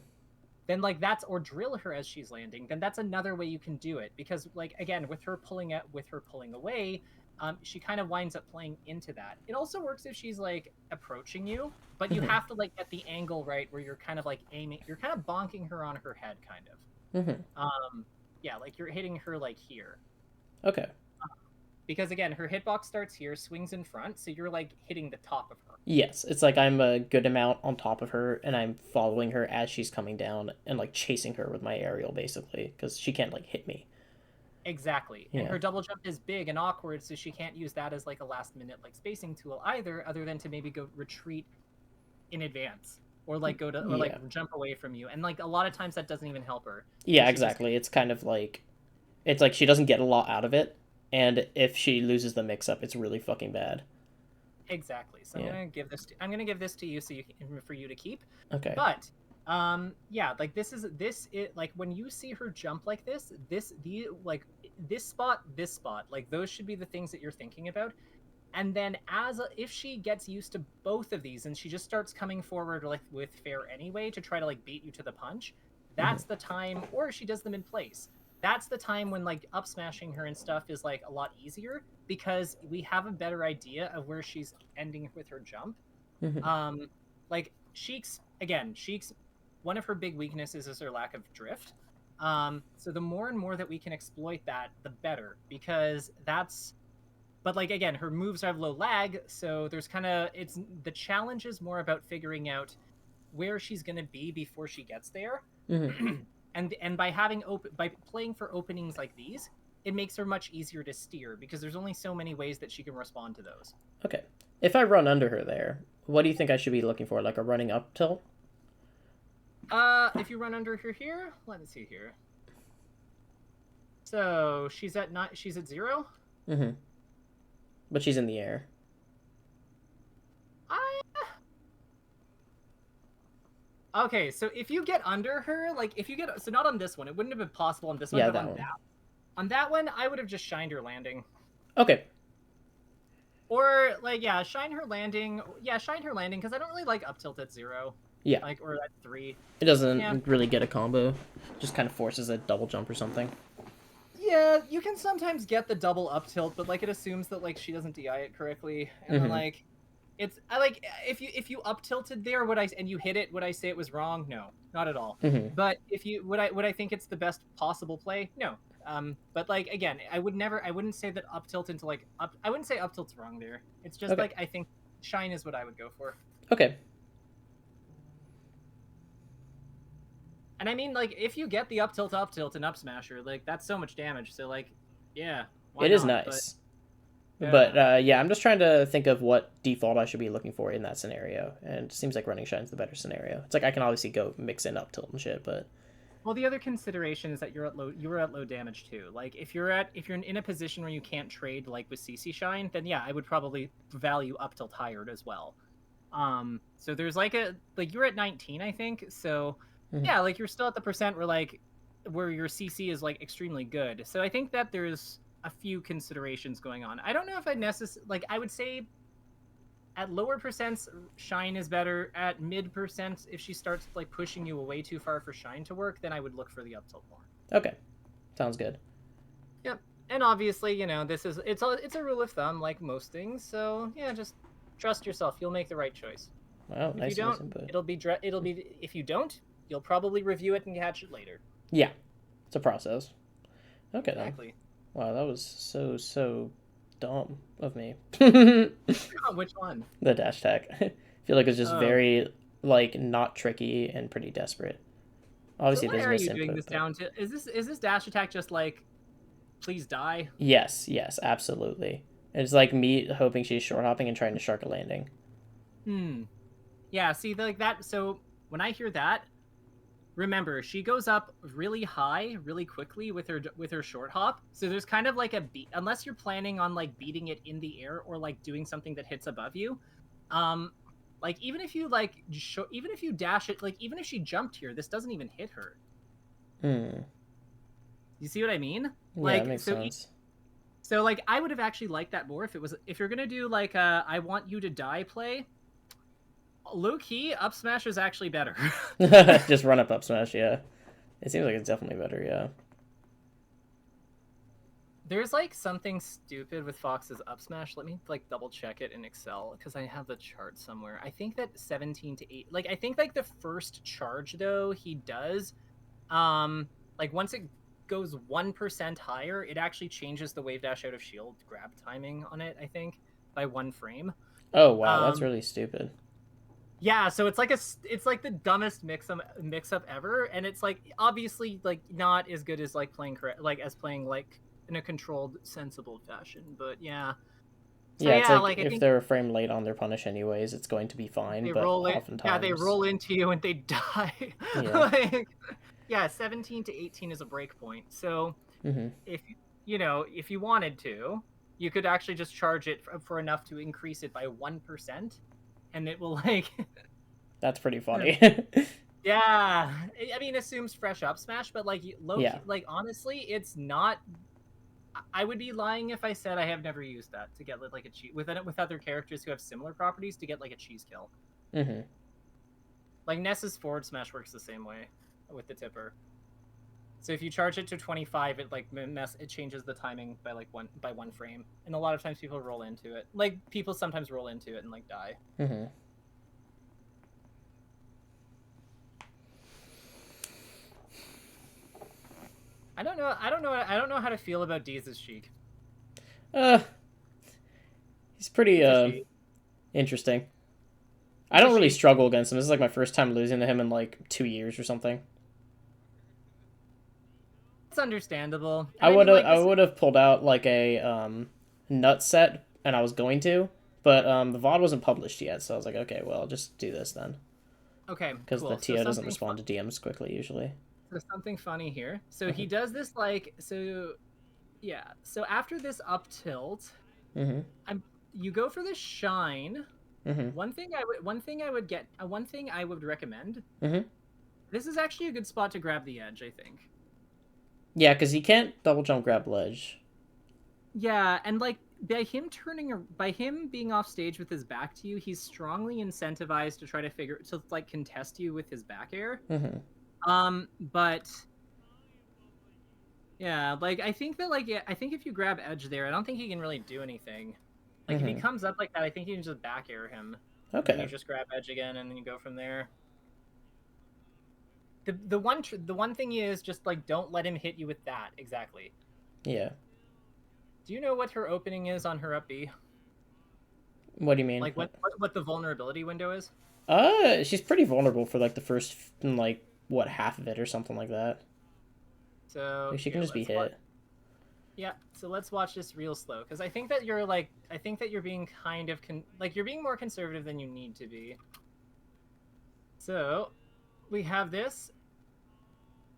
then like that's or drill her as she's landing, then that's another way you can do it because like again with her pulling away, she kind of winds up playing into that. It also works if she's like approaching you, but you Mm-hmm. have to like get the angle right where you're kind of like aiming, you're kind of bonking her on her head kind of. Mm-hmm. Yeah, like you're hitting her like here. Okay. because again, her hitbox starts here, swings in front, so you're like hitting the top of her. Yes, it's like I'm a good amount on top of her, and I'm following her as she's coming down and like chasing her with my aerial, basically, because she can't like hit me. Exactly. And Yeah. her double jump is big and awkward, so she can't use that as like a last minute like spacing tool either, other than to maybe go retreat in advance or like go to or like Yeah. jump away from you. And like a lot of times that doesn't even help her. So Yeah, she just exactly. It's kind of like it's like she doesn't get a lot out of it, and if she loses the mix up, it's really fucking bad. exactly. So Yeah. I'm gonna give this to you so you can, for you to keep. Okay. But yeah, like this it like when you see her jump like this the like this spot, like those should be the things that you're thinking about. And then if she gets used to both of these and she just starts coming forward like with fair anyway to try to like beat you to the punch, Hmm. that's the time, or she does them in place. That's the time when like up smashing her and stuff is like a lot easier because we have a better idea of where she's ending with her jump. Hmm. Um like Sheik's one of her big weaknesses is her lack of drift. So the more and more that we can exploit that, the better, because that's but like again, her moves have low lag, so there's kind of it's the challenge is more about figuring out where she's going to be before she gets there. Hmm. And by playing for openings like these, it makes her much easier to steer because there's only so many ways that she can respond to those. Okay. If I run under her there, what do you think I should be looking for? Like a running up tilt? If you run under her here, let me see here. So she's at 0. Hmm. But she's in the air. I Okay, so if you get under her, like if you get so not on this one, it wouldn't have been possible on this one, Yeah, but that one. on that one, I would have just shined her landing. Okay. Or like yeah, shine her landing. Yeah, shine her landing because I don't really like up tilt at 0, Yeah. like or at 3. It Yeah, doesn't really get a combo. Just kind of forces a double jump or something. yeah, you can sometimes get the double up tilt, but like it assumes that like she doesn't DI it correctly, and then Hmm. like it's I like if you up tilted there, would I and you hit it? Would I say it was wrong? No, not at all. Hmm. But if you would I think it's the best possible play? No. But like again, I wouldn't say that up tilt into like up. I wouldn't say up tilt's wrong there. It's just Okay. like I think shine is what I would go for. Okay. And I mean like if you get the up tilt and up smasher, like that's so much damage. So like, yeah, why It is not? But nice. yeah. But yeah, I'm just trying to think of what default I should be looking for in that scenario, and it seems like running shine's the better scenario. It's like I can obviously go mix in up tilt and shit, but Well, the other consideration is that you were at low damage too. Like if you're in a position where you can't trade like with CC Shine, then yeah, I would probably value up tilt higher as well. So there's like a like you're at 19, I think. So mhm. yeah, like you're still at the percent where your CC is like extremely good. So I think that there's a few considerations going on. I don't know if I'd necessarily like I would say at lower percents shine is better. At mid percents, if she starts like pushing you away too far for shine to work, then I would look for the up tilt more. Okay, sounds good. Yep. And obviously, it's a rule of thumb like most things. So yeah, just trust yourself. You'll make the right choice. Wow, If you nice don't, input. it'll be if you don't, you'll probably review it and catch it later. Yeah, it's a process. Okay then. Exactly. Wow, that was so dumb of me. The Which one? dash tech. I feel like it's just Oh. very like not tricky and pretty desperate. So Obviously, why there's are you doing misinput, this but down to? Is this dash attack just like, please die? yes, yes, absolutely. It's like me hoping she's short hopping and trying to shark a landing. Hmm. Yeah. See, like that. So when I hear that, remember she goes up really high really quickly with her short hop, so there's kind of like a beat unless you're planning on like beating it in the air or like doing something that hits above you. Like even if you even if you dash it, like even if she jumped here, this doesn't even hit her. Hmm. You see what I mean? Yeah, that Like makes sense. so like I would have actually liked that more if it was if you're gonna do like I want you to die play. Low key up smash is actually better. Just run up smash. Yeah, it seems like it's definitely better. Yeah. There's like something stupid with Fox's up smash. Let me like double check it in Excel because I have the chart somewhere. I think that 17 to 8. Like I think like the first charge though he does like once it goes 1% higher, it actually changes the wave dash out of shield grab timing on it, I think, by 1 frame. Oh wow, that's Um, really stupid. yeah, so it's like the dumbest mix up ever, and it's like obviously like not as good as like playing correct like as playing like in a controlled, sensible fashion. But yeah, so Yeah, it's yeah, like like I if think they're a frame late on their punish anyways, it's going to be fine, they but roll it. Yeah, they oftentimes, roll into you and they die. yeah. Like, yeah, 17 to 18 is a break point. So Mm-hmm. if you know if you wanted to, you could actually just charge it for enough to increase it by 1%, and it will like That's pretty funny. yeah. I mean, assumes fresh up smash, but like low Yeah. key, like honestly, it's not. I would be lying if I said I have never used that to get like a cheat with other characters who have similar properties to get like a cheese kill. Mm-hmm. Like Ness's forward smash works the same way with the tipper. So if you charge it to 25, it like it changes the timing by like 1 frame, and a lot of times people roll into it. Like people sometimes roll into it and like die. Mm-hmm. I don't know how to feel about Deez's Sheik. Uh, he's pretty He's a Sheik. interesting. I He's a don't really Sheik. struggle against him. This is like my first time losing to him in like 2 years or something. It's understandable, I and I would mean have like I this. would have pulled out like a nut set, and I was going to, but the VOD wasn't published yet, so I was like, okay, well, I'll just do this then, Okay, because the cool. So TO doesn't respond to DMs quickly usually. something funny here. So he Mm-hmm. does this like so. Yeah. So after this up tilt, Mm-hmm. I'm you go for the shine. Mm-hmm. One thing I would recommend. Mm-hmm. This is actually a good spot to grab the edge, I think. Yeah, because he can't double jump grab ledge. Yeah, and like by him being off stage with his back to you, he's strongly incentivized to try to like contest you with his back air. Mm-hmm. But yeah, like I think that like I think if you grab edge there, I don't think he can really do anything. Like if he Mm-hmm. comes up like that, I think you can just back air him. Then you Okay. just grab edge again, and then you go from there. The one thing is just like don't let him hit you with that exactly. Yeah. Do you know what her opening is on her up B? What do you mean? Like what the vulnerability window is? She's pretty vulnerable for like the first like what half of it or something like that. So Like, she here, can just be hit. yeah. So let's watch this real slow because I think that you're being kind of you're being more conservative than you need to be. So we have this,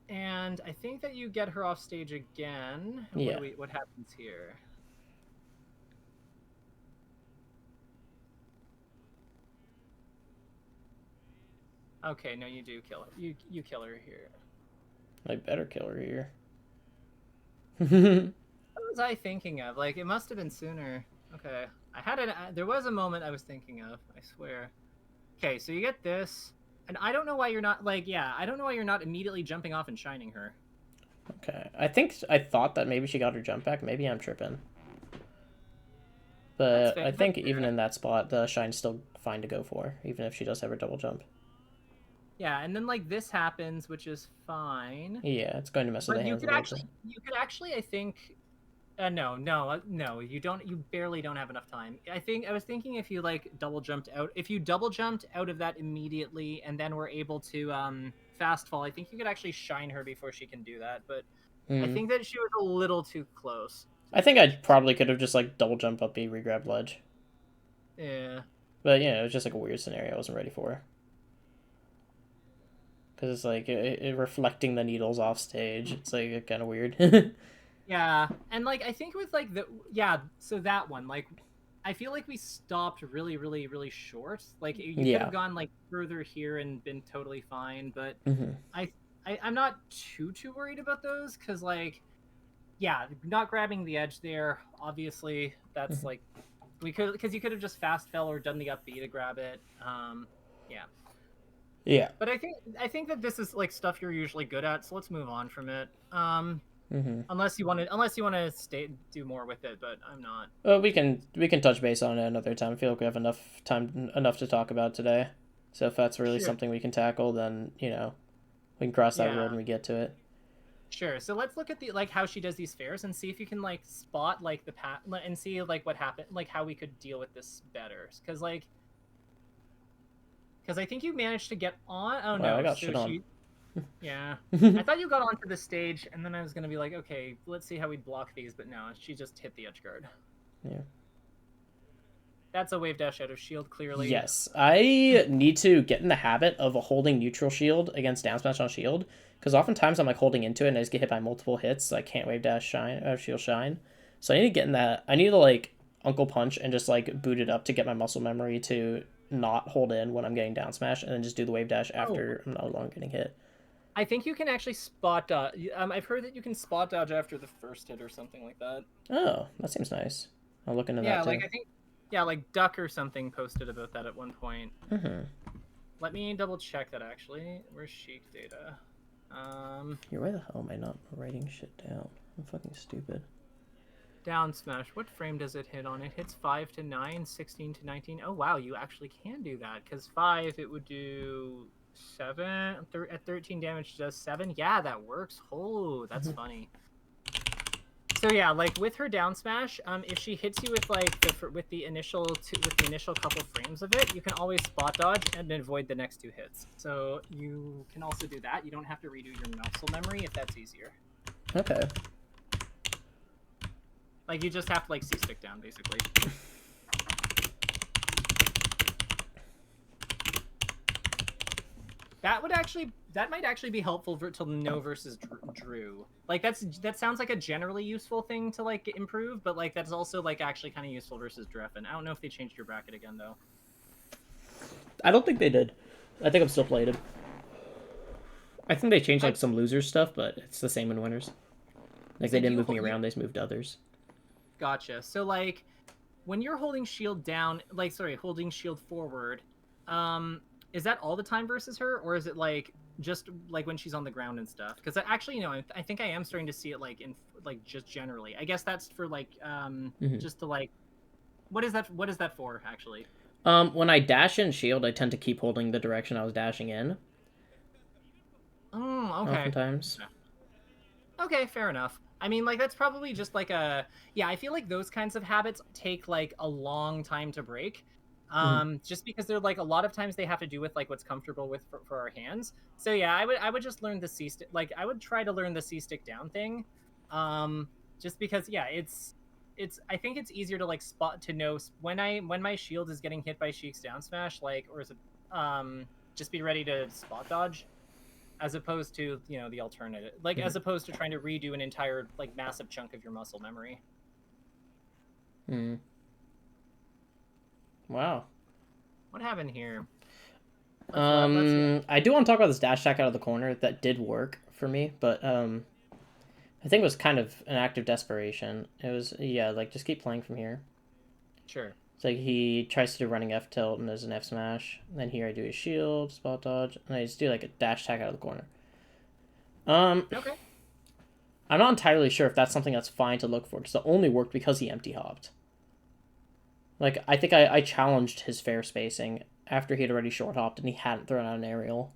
and I think that you get her off stage again. Yeah. What happens here? Okay, no, you do kill her. You kill her here. I better kill her here. What was I thinking of? Like, it must have been sooner. Okay. There was a moment I was thinking of, I swear. Okay, so you get this. And I don't know why you're not, I don't know why you're not immediately jumping off and shining her. Okay. I thought that maybe she got her jump back. Maybe I'm tripping. But I think even in that spot, the shine's still fine to go for, even if she does have her double jump. Yeah, and then, like, this happens, which is fine. Yeah, it's going to mess with the hands a little bit. You could actually, I think... no, you don't. You barely don't have enough time. I was thinking if you like if you double jumped out of that immediately and then were able to fast fall, I think you could actually shine her before she can do that. But I think that she was a little too close. I think I probably could have just like double jump up B, regrab ledge. Yeah. But yeah, it was just like a weird scenario I wasn't ready for. Because it's like it reflecting the needles off stage. It's like kind of weird. Yeah, and like I think with like so that one, like I feel like we stopped really, really, really short. Like you could have gone like further here and been totally fine, but I'm not too worried about those because not grabbing the edge there. Obviously, that's like because you could have just fast fell or done the up B to grab it. Yeah. Yeah. But I think that this is like stuff you're usually good at, so let's move on from it. Unless you want to do more with it, but I'm not. Well, we can touch base on it another time. I feel like we have enough to talk about today. So if that's really something we can tackle, then we can cross that road when we get to it. Sure. So let's look at the like how she does these fairs and see if you can like spot like the pat and see like what happened, like how we could deal with this better. Because I think you managed to get on. Oh Wow, I no. got So shit on. she. Yeah. I thought you got onto the stage, and then I was gonna be like, okay, let's see how we block these, but no, she just hit the edge guard. Yeah. That's a wave dash out of shield, clearly. Yes, I need to get in the habit of holding neutral shield against down smash on shield, because oftentimes I'm like holding into it and I just get hit by multiple hits, so I can't wave dash shine shield shine. So I need to get in that. I need to like Uncle Punch and just like boot it up to get my muscle memory to not hold in when I'm getting down smash, and then just do the wave dash after I'm no longer getting hit. I think you can actually spot dodge. I've heard that you can spot dodge after the first hit or something like that. Oh, that seems nice. I'll look into Yeah, that too. like I think, yeah, like Duck or something posted about that at one point. Mm-hmm. Let me double check that actually. Where's Sheik data? You're why the hell am I not writing shit down? I'm fucking stupid. Down smash. What frame does it hit on? It hits 5 to 9, 16 to 19. Oh wow, you actually can do that. Because 5, it would do 7. At 13 damage, does 7. Yeah, that works. Oh, that's funny. So yeah, like with her down smash, if she hits you with like with the initial couple frames of it, you can always spot dodge and avoid the next 2 hits. So you can also do that. You don't have to redo your muscle memory if that's easier. Okay. Like you just have to like C-stick down basically. That might actually be helpful to know versus Drew. Like that sounds like a generally useful thing to like improve, but like that's also like actually kind of useful versus Dreffen. I don't know if they changed your bracket again though. I don't think they did. I think I'm still plated. I think they changed like some loser stuff, but it's the same in winners. Like they didn't move me around; they just moved others. Gotcha. So like when you're holding shield down, like sorry, holding shield forward, is that all the time versus her, or is it like just like when she's on the ground and stuff? Because actually, you know, I think I am starting to see it like in like just generally. I guess that's for like just to like, what is that? What is that for actually? When I dash in shield, I tend to keep holding the direction I was dashing in. Okay. Oftentimes. Okay, fair enough. I mean, like that's probably just like a yeah. I feel like those kinds of habits take like a long time to break. Just because they're like a lot of times they have to do with like what's comfortable with for our hands. So yeah, I would just learn the C stick. Like I would try to learn the C stick down thing. Just because yeah, it's I think it's easier to like spot to know when my shield is getting hit by Sheik's down smash, like or is it just be ready to spot dodge, as opposed to you know the alternative, like as opposed to trying to redo an entire like massive chunk of your muscle memory. Wow. What happened here? I do want to talk about this dash attack out of the corner. That did work for me, but I think it was kind of an act of desperation. It was yeah, like just keep playing from here. Sure. It's like he tries to do running F tilt and there's an F smash. And then here I do a shield, spot dodge, and I just do like a dash attack out of the corner. Okay. I'm not entirely sure if that's something that's fine to look for, because it only worked because he empty hopped. Like, I think I challenged his fair spacing after he had already short hopped and he hadn't thrown out an aerial.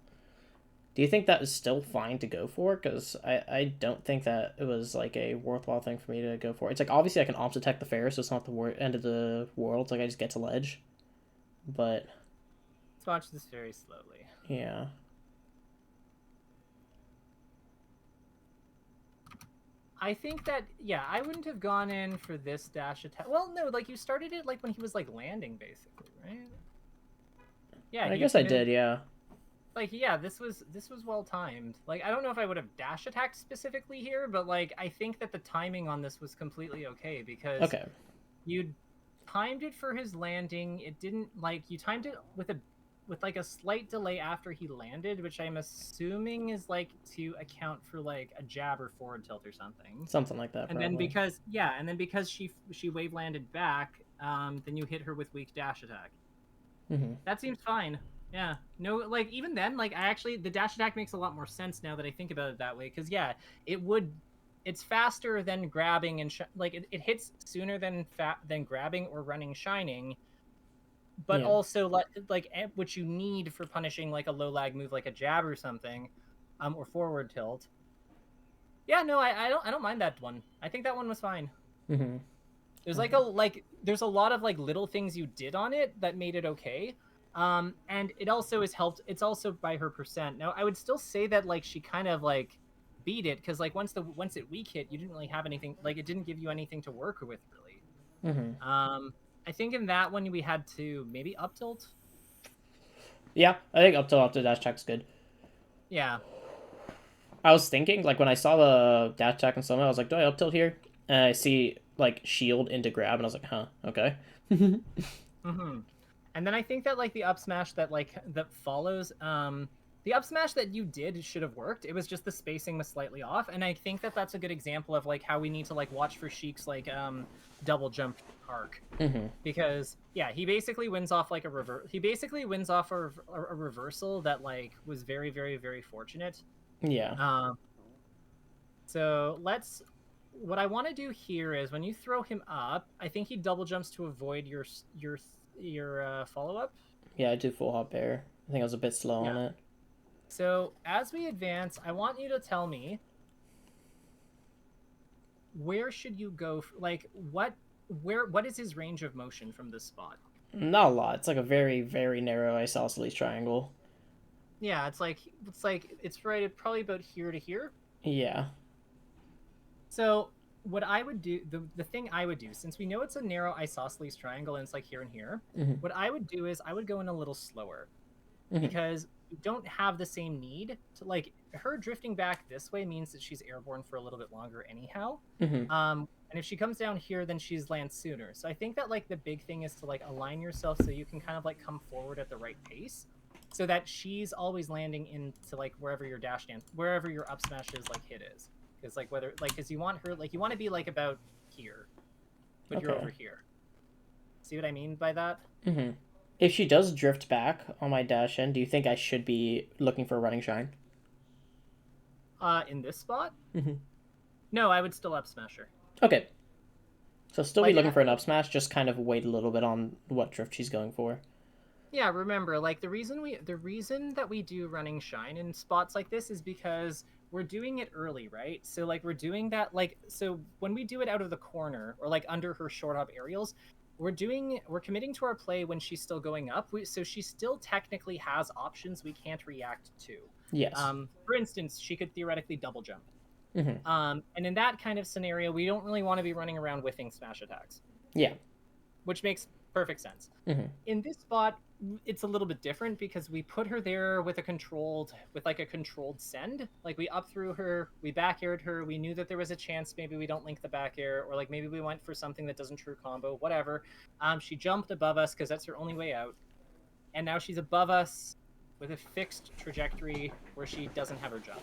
Do you think that is still fine to go for? Because I don't think that it was like a worthwhile thing for me to go for. It's like obviously I can opt attack the fair, so it's not the end of the world. It's like I just get to ledge. But let's watch this very slowly. Yeah. I think that yeah, I wouldn't have gone in for this dash attack. Well, no, like you started it like when he was like landing, basically, right? Yeah, I guess I did. Yeah. Like yeah, this was well timed. Like I don't know if I would have dash attacked specifically here, but like I think that the timing on this was completely okay because you timed it for his landing. It didn't like you timed it with like a slight delay after he landed, which I'm assuming is like to account for like a jab or forward tilt or something. Something like that. And then because she wave landed back, then you hit her with weak dash attack. That seems fine. Yeah. No, like even then, like the dash attack makes a lot more sense now that I think about it that way. Because yeah, it's faster than grabbing and like it hits sooner than grabbing or running shining. But also like what you need for punishing like a low lag move like a jab or something, or forward tilt. Yeah, no, I don't mind that one. I think that one was fine. Mm-hmm. There's Okay. there's a lot of like little things you did on it that made it okay. And it also is helped. It's also by her percent. Now I would still say that like she kind of like beat it because like once it weak hit, you didn't really have anything. Like it didn't give you anything to work with really. Mm-hmm. I think in that one we had to maybe up tilt. Yeah, I think up to dash attack's good. Yeah. I was thinking, like, when I saw the dash attack and summon, I was like, do I up tilt here? And I see, like, shield into grab, and I was like, huh, okay. Mm-hmm. And then I think that like the up smash that like that follows, the up smash that you did should have worked. It was just the spacing was slightly off, and I think that that's a good example of like how we need to like watch for Sheik's like double jump arc Mm-hmm. because yeah, he basically wins off like a reverse. He basically wins off a reversal that like was very very very fortunate. Yeah. Um, so let's. What I want to do here is when you throw him up, I think he double jumps to avoid your follow up. Yeah, I do full hop air. I think I was a bit slow Yeah. on it. So as we advance, I want you to tell me where should you go? Like what is his range of motion from this spot? Not a lot. It's like a very, very narrow isosceles triangle. Yeah, it's right probably about here to here. Yeah. So what I would do, the thing I would do, since we know it's a narrow isosceles triangle and it's like here and here, Mm-hmm. what I would do is I would go in a little slower Mm-hmm. because you don't have the same need to like her drifting back this way means that she's airborne for a little bit longer anyhow. Mm-hmm. And if she comes down here, then she's land sooner. So I think that like the big thing is to like align yourself so you can kind of like come forward at the right pace, so that she's always landing into like wherever your dash dance, wherever your up smash is like hit is, because like whether like because you want her like you want to be like about here, but you're Okay. over here. See what I mean by that? Mm-hmm. If she does drift back on my dash end, do you think I should be looking for a running shine? In this spot, Mm-hmm. no, I would still up smash her. Okay. So still be Like looking for an up smash, just kind of wait a little bit on what drift she's going for. yeah, remember, like the reason that we do running shine in spots like this is because we're doing it early, right? So like we're doing that like so when we do it out of the corner or like under her short hop aerials, we're committing to our play when she's still going up. So she still technically has options we can't react to. Yes. For instance, she could theoretically double jump. Mm-hmm. And in that kind of scenario, we don't really want to be running around whiffing smash attacks, Yeah. which makes perfect sense. Mm-hmm. In this spot, it's a little bit different because we put her there with like a controlled send. Like we up through her, we back aired her. We knew that there was a chance maybe we don't link the back air, or like maybe we went for something that doesn't true combo, whatever. She jumped above us because that's her only way out, and now she's above us with a fixed trajectory where she doesn't have her jump.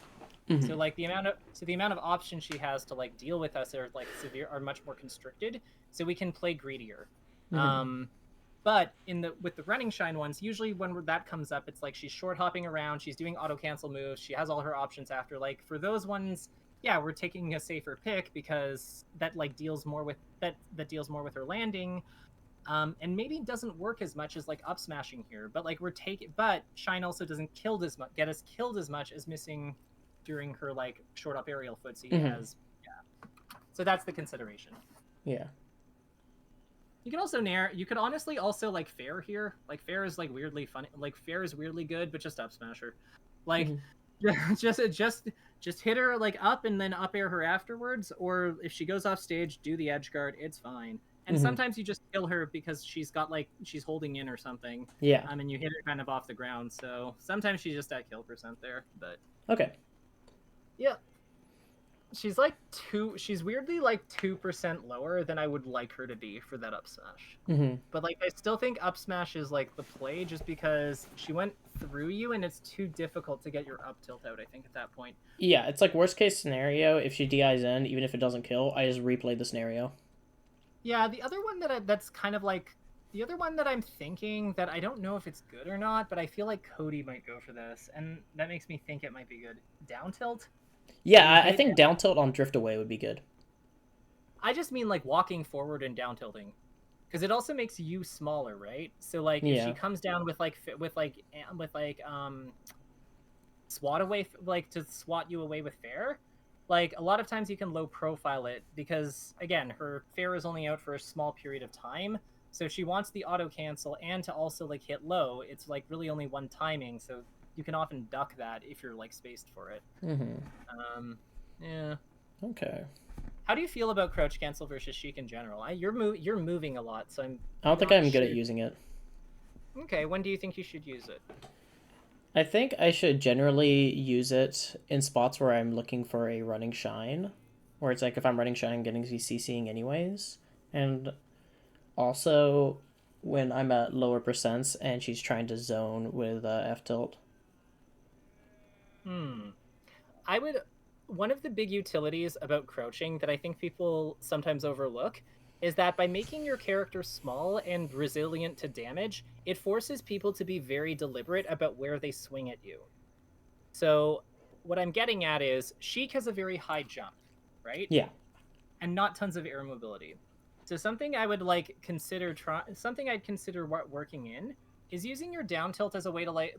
Mm-hmm. So like the amount of options she has to like deal with us are like severe are much more constricted. So we can play greedier. Mm-hmm. But with the running shine ones, usually when that comes up, it's like she's short hopping around, she's doing auto cancel moves, she has all her options after. Like for those ones, yeah, we're taking a safer pick because that like deals more with that deals more with her landing. And maybe doesn't work as much as like up smashing here, but like but shine also doesn't get us killed as much as missing during her like short up aerial footsie Mm-hmm. as yeah. So that's the consideration. Yeah. You can also you could honestly also like fair here. Like fair is like weirdly funny. Like fair is weirdly good, but just up smash her. Like Mm-hmm. just hit her like up and then up air her afterwards. Or if she goes off stage, do the edge guard. It's fine. And Mm-hmm. sometimes you just kill her because she's holding in or something. Yeah. And you hit her kind of off the ground. So sometimes she's just at kill percent there. But Okay. yeah, she's weirdly like 2% lower than I would like her to be for that up smash. Mm-hmm. But like I still think up smash is like the play just because she went through you and it's too difficult to get your up tilt out, I think, at that point. Yeah, it's like worst case scenario. If she DIs in, even if it doesn't kill, I just replay the scenario. Yeah, the other one that's kind of like the other one that I'm thinking that I don't know if it's good or not, but I feel like Cody might go for this, and that makes me think it might be good. Down tilt? Yeah, I think down tilt on drift away would be good. I just mean like walking forward and down tilting, because it also makes you smaller, right? So like if Yeah. she comes down with swat away like to swat you away with fair, like a lot of times you can low profile it because again, her fair is only out for a small period of time. So if she wants the auto cancel and to also like hit low, it's like really only one timing. So you can often duck that if you're like spaced for it. Mm-hmm. Yeah. Okay. How do you feel about crouch cancel versus Sheik in general? You're moving a lot, so I'm I don't think not I'm good sure. at using it. Okay, when do you think you should use it? I think I should generally use it in spots where I'm looking for a running shine, where it's like if I'm running shine, I'm getting CCing anyways, and also when I'm at lower percents and she's trying to zone with F tilt. Hmm. I would. One of the big utilities about crouching that I think people sometimes overlook is that by making your character small and resilient to damage, it forces people to be very deliberate about where they swing at you. So, what I'm getting at is Sheik has a very high jump, right? Yeah. And not tons of air mobility. So something I would like consider something I'd consider working in is using your down tilt as a way to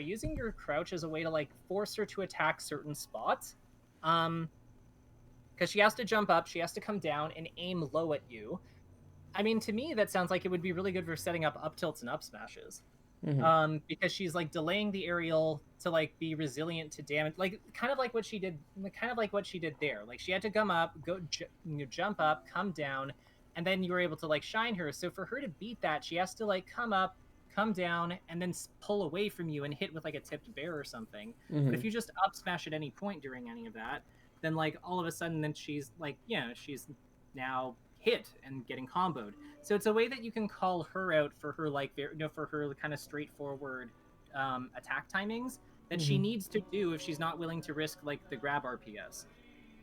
using your crouch as a way to like force her to attack certain spots. Because she has to jump up, she has to come down and aim low at you. I mean, to me, that sounds like it would be really good for setting up tilts and up smashes. Mm-hmm. Because she's like delaying the aerial to like be resilient to damage, like kind of like what she did, there. Like she had to come up, jump up, come down, and then you were able to like shine her. So for her to beat that, she has to like come up, come down, and then pull away from you and hit with like a tipped bear or something. But Mm-hmm. if you just up smash at any point during any of that, then like all of a sudden, then she's like, she's now hit and getting comboed. So it's a way that you can call her out for her like for her kind of straightforward attack timings that she Mm-hmm. needs to do if she's not willing to risk like the grab RPS.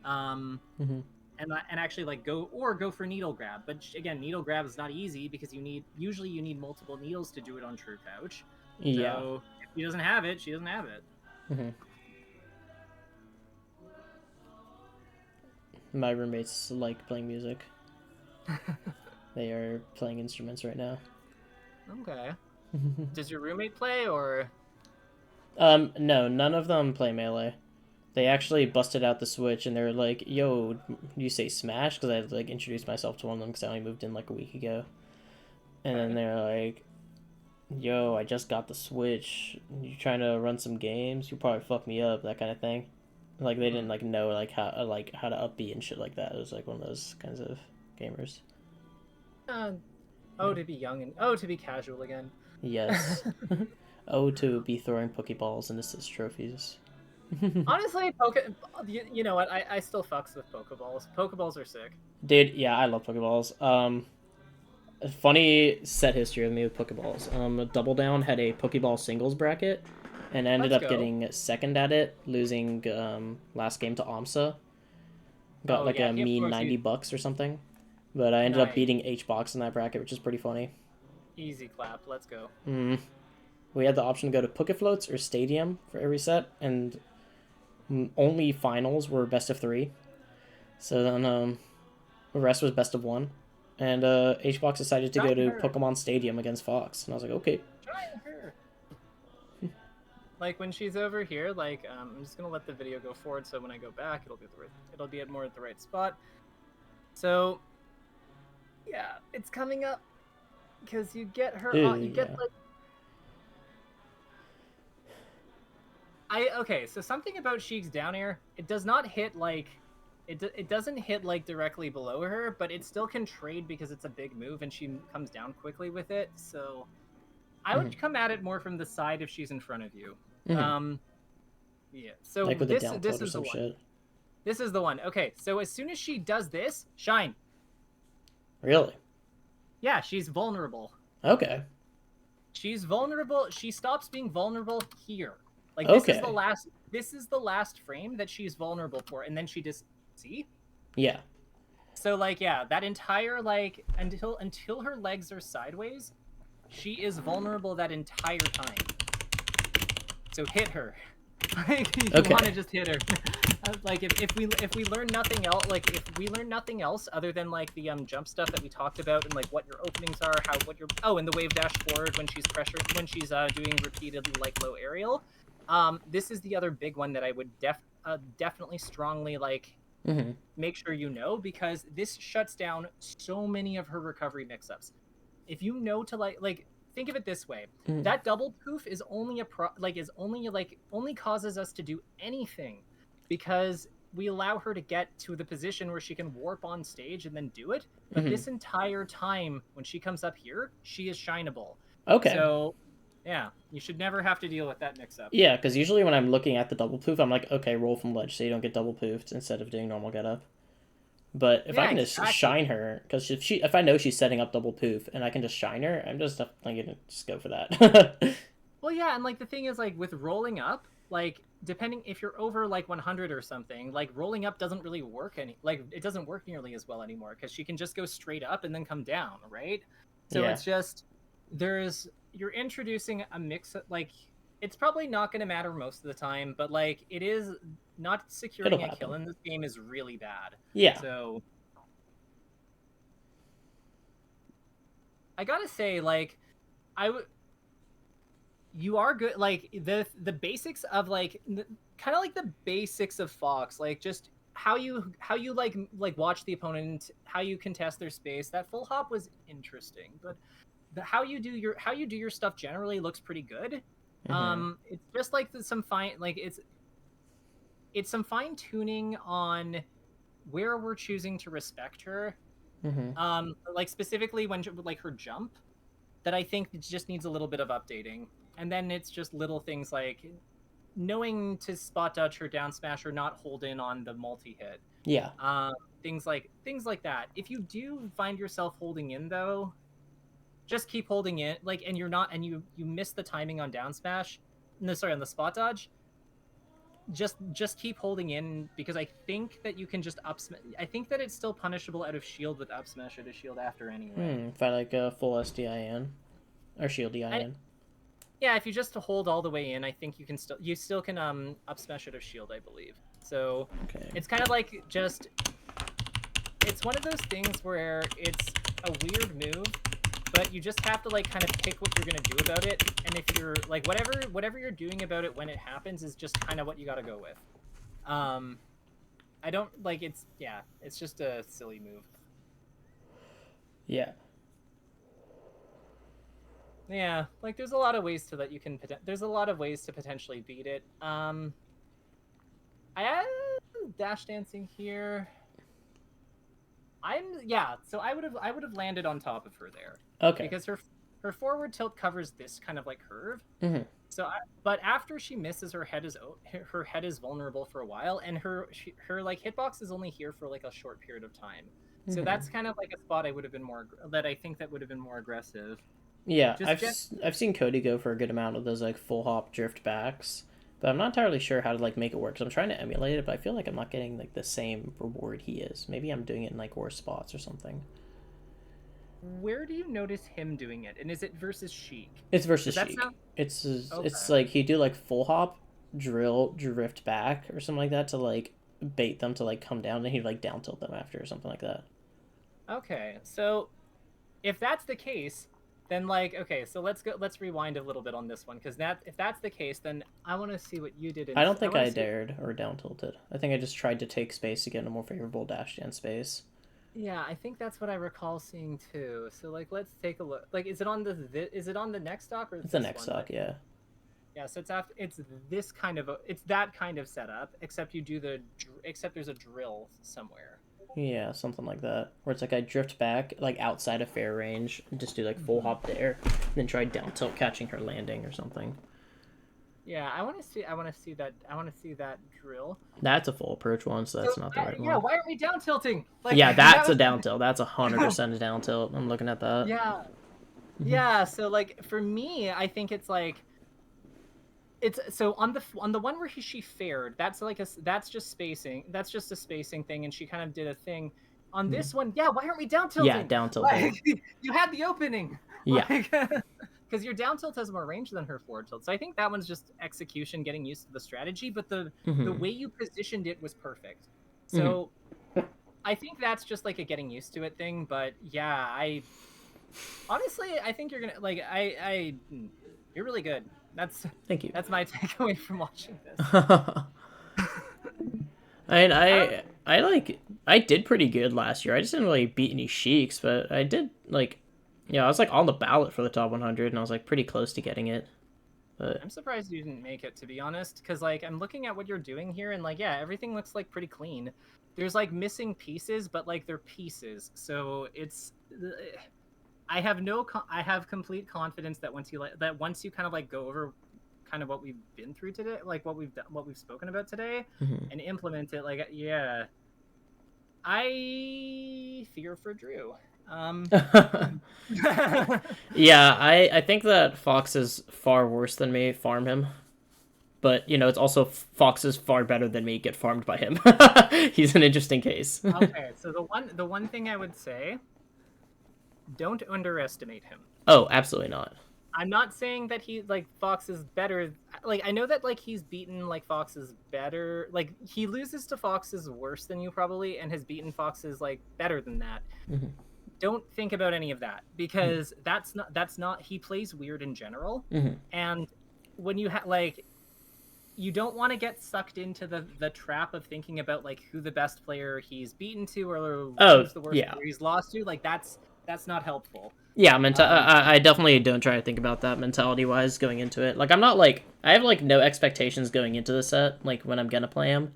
Um, Mm-hmm. and actually like go for needle grab. But again, needle grab is not easy because usually you need multiple needles to do it on True Couch. Yeah. So if she doesn't have it, she doesn't have it. Mm-hmm. My roommates like playing music. They are playing instruments right now. Okay. Does your roommate play or? No, none of them play Melee. They actually busted out the Switch and they were like, "Yo, you say Smash?" Because I like introduced myself to one of them because I only moved in like a week ago, and then they're like, "Yo, I just got the Switch. You trying to run some games? You probably fuck me up, that kind of thing." Like they didn't like know how to upbeat and shit like that. It was like one of those kinds of gamers. Uh, Yeah. to be young and oh to be casual again. Yes. Oh, to be throwing Pokeballs and assist trophies. Honestly, you know what? I still fucks with Pokeballs. Pokeballs are sick. Dude, yeah, I love Pokeballs. A funny set history of me with Pokeballs. Double Down had a Pokeball singles bracket, and ended Let's up go. getting second at it, losing last game to Amsa. Got Oh like yeah, a he of mean course $90 or something. But I ended up nice. beating H-Box in that bracket, which is pretty funny. Easy clap. Let's go. Mm. We had the option to go to Pokefloats or Stadium for every set, and only finals were best of 3. So then the rest was best of 1. And HBox decided to go Shine to her. Pokemon Stadium against Fox. And I was like, okay. Shine her. Like when she's over here, like I'm just gonna let the video go forward, so when I go back, it'll be at more at the right spot. So yeah, it's coming up because you get her. You get Yeah. like okay. So something about Sheik's down air, it does not hit like it doesn't hit like directly below her, but it still can trade because it's a big move and she comes down quickly with it. So I Mm-hmm. would come at it more from the side if she's in front of you. Mm-hmm. Um, yeah. So Like with a down this tilt or is the some one. shit. This is the one. Okay, so as soon as she does this, shine. Really? Yeah, she's vulnerable. Okay. She's vulnerable. She stops being vulnerable here. Like Okay. this is the last frame that she's vulnerable for, and then she just see? Yeah. So like yeah, that entire like until her legs are sideways, she is vulnerable that entire time. So hit her. Like you Okay. want to just hit her. Like if we learn nothing else, like if we learn nothing else other than like the jump stuff that we talked about and like what your openings are, and the wave dash forward when she's doing repeatedly like low aerial. This is the other big one that I would definitely strongly like Mm-hmm. make sure you know, because this shuts down so many of her recovery mix-ups. If you know to like think of it this way, Mm-hmm. that double poof is only only causes us to do anything because we allow her to get to the position where she can warp on stage and then do it. But Mm-hmm. this entire time when she comes up here, she is shineable. Okay. So yeah, you should never have to deal with that mix up. Yeah, because usually when I'm looking at the double poof, I'm like, okay, roll from ledge so you don't get double poofed instead of doing normal get up. But if I Yeah, can just exactly. shine her, because if I know she's setting up double poof and I can just shine her, I'm just definitely gonna just go for that. Well, yeah, and like the thing is, like with rolling up, like depending if you're over like 100 or something, like rolling up doesn't really work like it doesn't work nearly as well anymore because she can just go straight up and then come down, right? So Yeah, it's just you're introducing a mix of, like it's probably not going to matter most of the time, but like it is not it'll securing a kill happen. in this game is really bad. Yeah. So I gotta say, like I would you are good like the basics of like kind of like the basics of Fox, like just how you like watch the opponent, how you contest their space. That full hop was interesting, but how you do your stuff generally looks pretty good. Mm-hmm. It's just like some fine like it's some fine tuning on where we're choosing to respect her. Mm-hmm. Like specifically when like her jump, that I think just needs a little bit of updating. And then it's just little things like knowing to spot dodge her down smash or not hold in on the multi hit. Yeah. Um, things like that. If you do find yourself holding in though, just keep holding in. Like, and you're not, and you miss the timing on down smash. No, sorry, on the spot dodge. Just keep holding in because I think that you can just up. I think that it's still punishable out of shield with up smash out of shield after anyway. If I like a full SDIN or shield And DIN. yeah, if you just hold all the way in, I think you still can up smash out of shield, I believe. So Okay. it's kind of like just it's one of those things where it's a weird move, but you just have to like kind of pick what you're gonna do about it. And if you're like whatever you're doing about it when it happens is just kind of what you got to go with. Um, I don't like it's just a silly move. Yeah. Yeah, like there's a lot of ways to that you can there's a lot of ways to potentially beat it. I have dash dancing here. So I would have landed on top of her there Okay. because her forward tilt covers this kind of like curve. Mm-hmm. But after she misses, her head is vulnerable for a while, and her like hitbox is only here for like a short period of time. So Mm-hmm. that's kind of like a spot I would have been more that I think that would have been more aggressive. Yeah, Just get I've seen Cody go for a good amount of those like full hop drift backs, but I'm not entirely sure how to like make it work. So I'm trying to emulate it, but I feel like I'm not getting like the same reward he is. Maybe I'm doing it in like worse spots or something. where do you notice him doing it, and is it versus Sheik? It's versus Because that's Sheik. not It's okay. like he do like full hop, drill, drift back or something like that to like bait them to like come down, and he'd like down tilt them after or something like that. Okay, so if that's the case, then like okay, so let's rewind a little bit on this one because that if that's the case, then I want to see what you did in I don't I think want to I see. dared or down tilted. I think I just tried to take space to get a more favorable dash dance space. Yeah, I think that's what I recall seeing too. So like let's take a look. Like is it on is it on the next stock or It's the this next one? stock, yeah. Yeah, so it's this kind of it's that kind of setup except you do except there's a drill somewhere. Yeah, something like that. Where it's like I drift back, like outside of fair range, and just do like full Mhm. hop there, and then try down tilt catching her landing or something. Yeah, I want to see that drill. That's a full approach one, so So that's not the right yeah, one. why aren't we down tilting? Like Yeah, that that's a was down tilt. That's 100% a down tilt. I'm looking at that. yeah. Mm-hmm. Yeah, so like for me, I think it's like it's so on the one where she fared, that's like that's just spacing. That's just a spacing thing and she kind of did a thing. On Mm-hmm. this one, yeah, why aren't we down Yeah, tilting? down tilt Like there. you had the opening. Yeah. Like because your down tilt has more range than her forward tilt. So I think that one's just execution, getting used to the strategy, but the Mm-hmm. way you positioned it was perfect. Mm-hmm. So I think that's just like a getting used to it thing, but yeah, I honestly I think you're gonna like you're really good. Thank you. That's my takeaway from watching this. I mean, I don't. I did pretty good last year. I just didn't really beat any sheiks, but I did like, I was like on the ballot for the top 100, and I was like pretty close to getting it. But I'm surprised you didn't make it, to be honest, because like I'm looking at what you're doing here, and like yeah, everything looks like pretty clean. There's like missing pieces, but like they're pieces, so it's. I have I have complete confidence that once you kind of like go over kind of what we've been through today, like what we've spoken about today, mhm. and implement it, like yeah, I fear for Drew. Yeah, I think that Fox is far worse than me. Farm him, but it's also Fox is far better than me. Get farmed by him. He's an interesting case. Okay, so the one thing I would say, don't underestimate him. Oh, absolutely not. I'm not saying that he like Fox is better. Like I know that like he's beaten like Fox is better. Like he loses to Fox's worse than you probably, and has beaten Fox's like better than that. Mhm, Don't think about any of that because that's not he plays weird in general. mhm. And when you like you don't want to get sucked into the trap of thinking about like who the best player he's beaten to or Oh, who's the worst yeah. player he's lost to. Like that's not helpful. Yeah, Um, I definitely don't try to think about that mentality wise going into it. Like I'm not like I have like no expectations going into the set. Like when I'm gonna play him,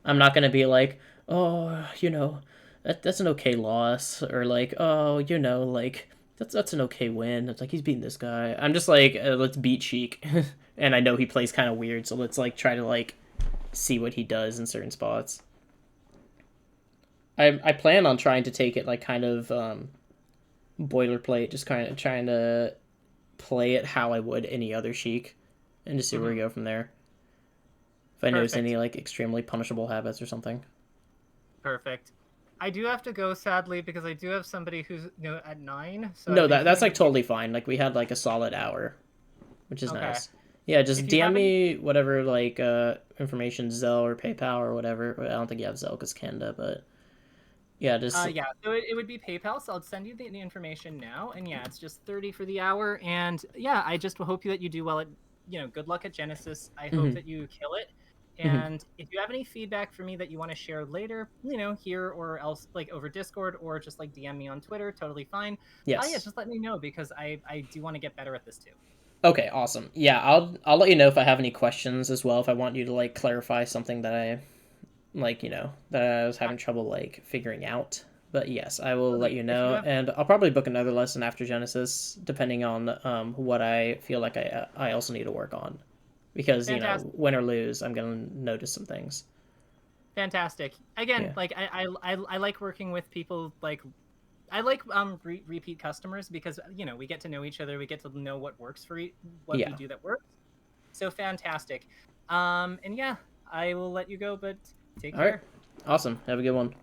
I'm not gonna be like, oh, that's an okay loss, or like, oh, like that's an okay win. It's like he's beating this guy. I'm just like, let's beat Sheik, and I know he plays kind of weird, so let's like try to like see what he does in certain spots. I plan on trying to take it like kind of boilerplate, just kind of trying to play it how I would any other Sheik, and just see where we mhm, go from there. If I notice perfect. any like extremely punishable habits or something. Perfect. I do have to go sadly because I do have somebody who's at 9, so No, I've been that's queuing like with you. totally fine. Like we had like a solid hour, which is Okay. nice. Yeah, just If you DM have any me whatever like information, Zelle or PayPal or whatever. I don't think you have Zelle because Canada, but yeah, just yeah, so it would be PayPal, so I'll send you the information now, and yeah, it's just 30 for the hour, and yeah, I just hope that you do well at, good luck at Genesis. I hope mhm, that you kill it, mhm. and if you have any feedback for me that you want to share later, here or else, like over Discord, or just like DM me on Twitter, totally fine. Yeah, Yes. just let me know because I do want to get better at this too. Okay, awesome. Yeah, I'll let you know if I have any questions as well. If I want you to like clarify something that I like, that I was having trouble like figuring out. But yes, I will let Totally. you If you know, have and I'll probably book another lesson after Genesis, depending on what I feel like I also need to work on, because fantastic. win or lose, I'm gonna notice some things. Fantastic. Again, Yeah, like I like working with people like I like repeat customers because we get to know each other, we get to know what works for what we yeah. do that works. So fantastic. And yeah, I will let you go, but take All right, care. awesome. Have a good one.